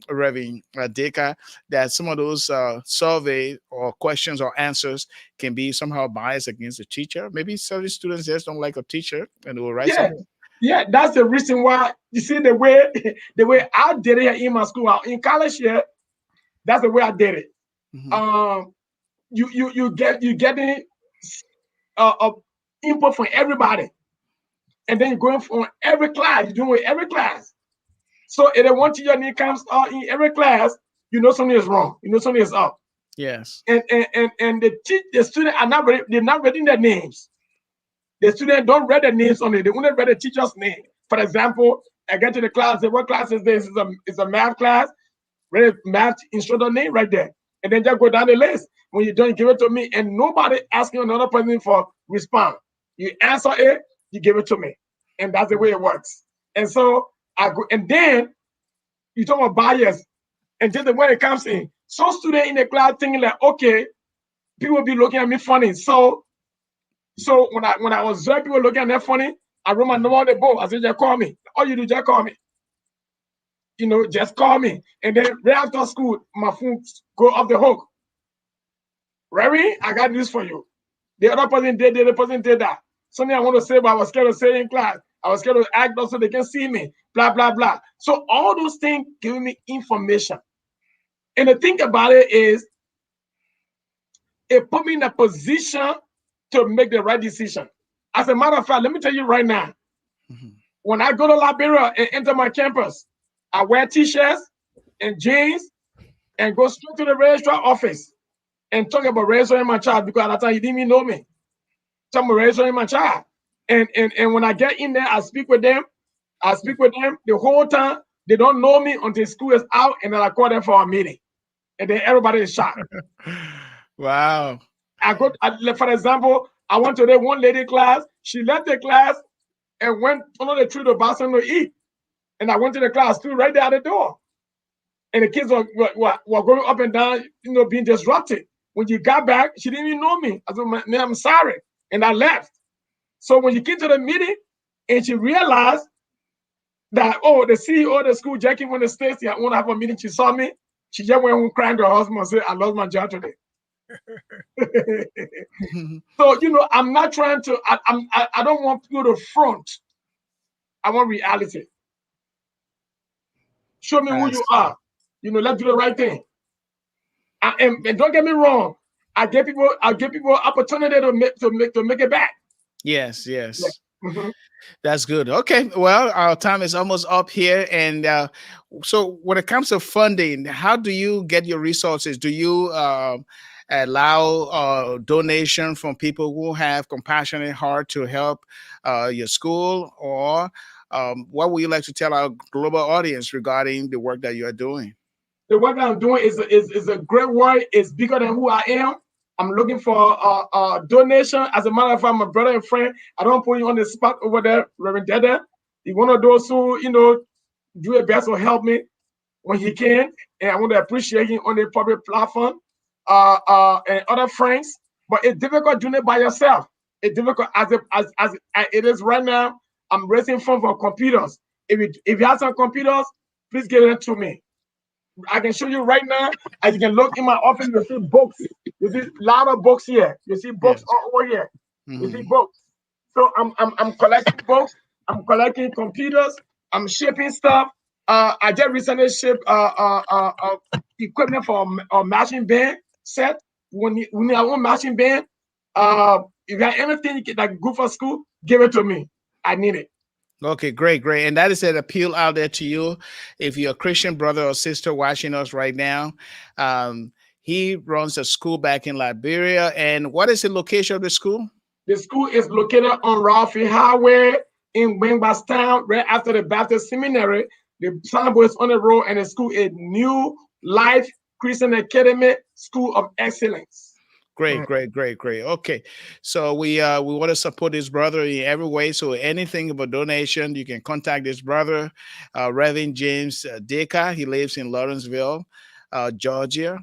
Reverend Daykah, that some of those survey or questions or answers can be somehow biased against the teacher? Maybe some students just don't like a teacher and they will write something. Yeah, that's the reason why you see the way I did it in my school. In college here, that's the way I did it. You getting input from everybody, and then you're going from every class. You're doing every class. So if one teacher comes in every class, you know something is wrong. You know something is up. Yes. And the student are not ready. They're not reading their names. The students don't read the names on it. They only read the teacher's name. For example, I get to the class. Say, what class is this? It's a math class. Read the math instructor name right there, and then just go down the list. When you don't give it to me, and nobody asking another person for response. You answer it, you give it to me, and that's the way it works. And so I go, and then you talk about bias, and just the way it comes in. Some student in the class thinking like, okay, people will be looking at me funny. So when I observe people looking at me funny, I wrote my number on the board. I said, just call me. All you do, just call me. You know, just call me. And then right after school, my phone go off the hook. Remy, I got this for you. The other person did, the other person did that. Something I want to say, but I was scared to say in class. I was scared to act so they can see me. Blah, blah, blah. So all those things giving me information. And the thing about it is, it put me in a position to make the right decision. As a matter of fact, let me tell you right now, when I go to Liberia and enter my campus, I wear t-shirts and jeans and go straight to the registrar office and talk about registering my child, because at that time he didn't even know me. Talk about registering my child. And when I get in there, I speak with them. The whole time. They don't know me until school is out, and then I call them for a meeting. And then everybody is shocked. Wow. For example, I went to the one lady class. She left the class and went under the tree to bathroom to eat. And I went to the class too, right there at the door. And the kids were going up and down, you know, being disrupted. When you got back, she didn't even know me. I said, man, I'm sorry. And I left. So when you came to the meeting and she realized that, oh, the CEO of the school, Jackie, went to States, I want to have a meeting. She saw me. She just went home crying to her husband and said, I lost my job today. So, you know, I'm not trying to, I don't want people to front. I want reality. Show me who you are. You know, let's do the right thing. And don't get me wrong. I give people opportunity to make it back. Yes, yes. Yeah. That's good. Okay, well, our time is almost up here. And so when it comes to funding, how do you get your resources? Do you allow donation from people who have compassionate heart to help your school? Or what would you like to tell our global audience regarding the work that you are doing? The work that I'm doing is a great work. It's bigger than who I am. I'm looking for a donation. As a matter of fact, my brother and friend, I don't put you on the spot over there, Reverend Deddeh. He's one of those who, you know, do his best to help me when he can. And I want to appreciate him on the public platform. And other friends, but it's difficult doing it by yourself. It's difficult as it is right now. I'm raising funds for computers. If you have some computers, please give it to me. I can show you right now. As you can look in my office, you see books. You see a lot of books here. You see books all over here. You see books. So I'm collecting books. I'm collecting computers. I'm shipping stuff. I just recently shipped equipment for a marching band set. We need our own marching band. If you have anything that good for school, give it to me. I need it. Okay, great, great. And that is an appeal out there to you. If you're a Christian brother or sister watching us right now, he runs a school back in Liberia. And what is the location of the school? The school is located on Ralphie Highway in Wingbastown, right after the Baptist Seminary. The signboard is on the road, and the school is New Life Christian Academy School of Excellence. Great, great, great, great. Okay, so we want to support this brother in every way. So anything about donation, you can contact this brother, Reverend James Daykah. He lives in Lawrenceville, Georgia,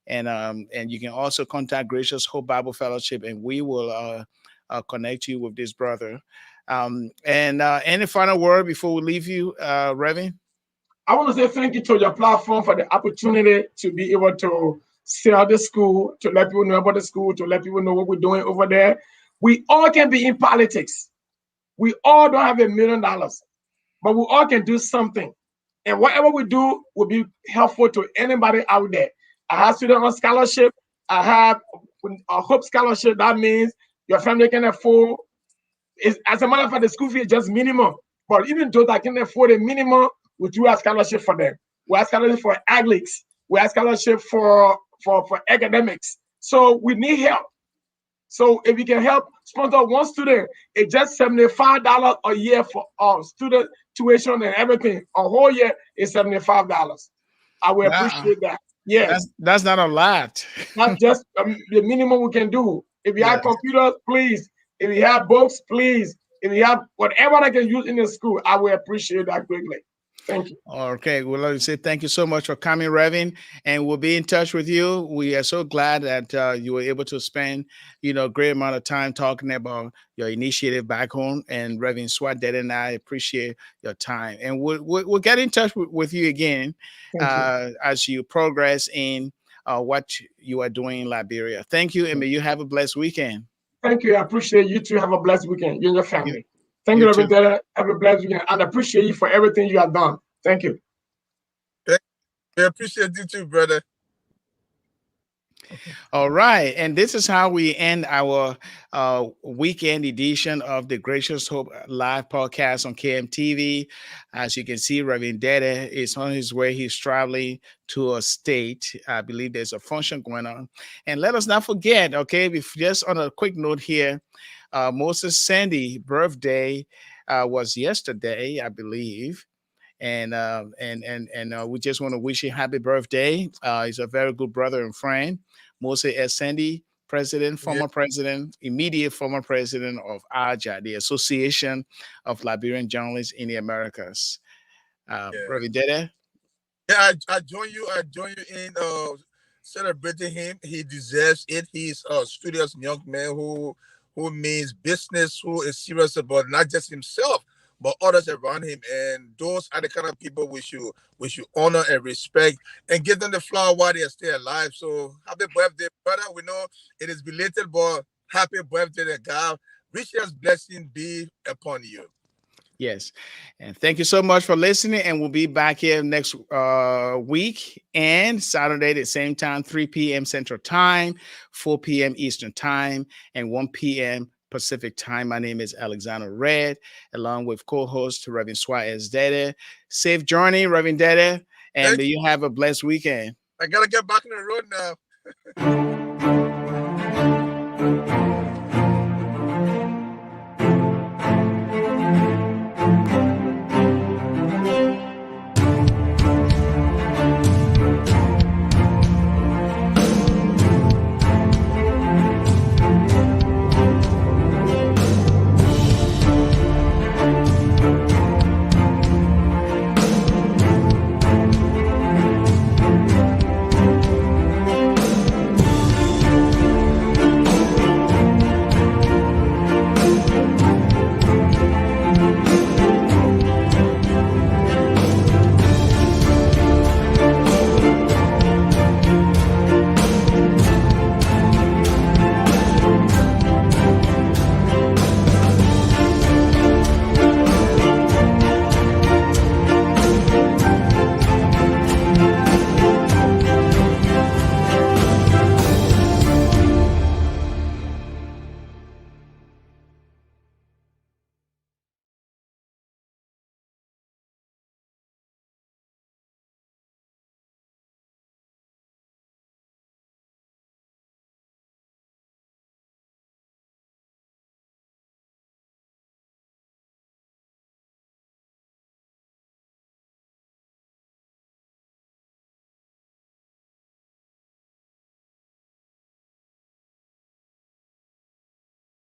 and you can also contact Gracious Hope Bible Fellowship, and we will connect you with this brother. And any final word before we leave you, Reverend? I want to say thank you to your platform for the opportunity to be able to sell the school, to let people know about the school, to let people know what we're doing over there. We all can be in politics. We all don't have $1 million, but we all can do something. And whatever we do will be helpful to anybody out there. I have students on scholarship. I have a Hope Scholarship. That means your family can afford. As a matter of fact, the school fee is just minimum. But even those that can afford a minimum, we do have scholarship for them. We have scholarship for athletes. We have scholarship for academics. So we need help. So if you can help sponsor one student, it's just $75 a year for student tuition and everything. A whole year is $75. I will appreciate that. Yes. That's not a lot. That's just the minimum we can do. If you have computers, please. If you have books, please. If you have whatever I can use in the school, I will appreciate that greatly. Thank you. Okay, we'd like to say thank you so much for coming, Reverend, and we'll be in touch with you. We are so glad that you were able to spend, a great amount of time talking about your initiative back home. And Reverend Suah, Deddeh, and I appreciate your time. And we'll get in touch with you again as you progress in what you are doing in Liberia. Thank you, and may you have a blessed weekend. Thank you. I appreciate you too. Have a blessed weekend. You and your family. Thank you, Reverend Deddeh. Have a blessed weekend. I appreciate you for everything you have done. Thank you. I appreciate you too, brother. All right. And this is how we end our weekend edition of the Gracious Hope Live podcast on KMTV. As you can see, Reverend Deddeh is on his way. He's traveling to a state. I believe there's a function going on. And let us not forget, okay, just on a quick note here, Moses Sandy's birthday was yesterday, I believe. And we just want to wish him happy birthday. He's a very good brother and friend. Moses S. Sandy, former president, immediate former president of AJA, the Association of Liberian Journalists in the Americas. Reverend Deddeh? Yeah, I join you. I join you in celebrating him. He deserves it. He's a studious young man who means business, who is serious about not just himself, but others around him. And those are the kind of people we should honor and respect and give them the flower while they are still alive. So happy birthday, brother. We know it is belated, but happy birthday to God. Richard's blessing be upon you. Yes. And thank you so much for listening. And we'll be back here next week and Saturday at the same time, 3 p.m. Central Time, 4 p.m. Eastern Time, and 1 p.m. Pacific Time. My name is Alexander Red, along with co-host Reverend Suah S. Deddeh. Safe journey, Reverend Deddeh, and may you have a blessed weekend. I gotta get back on the road now.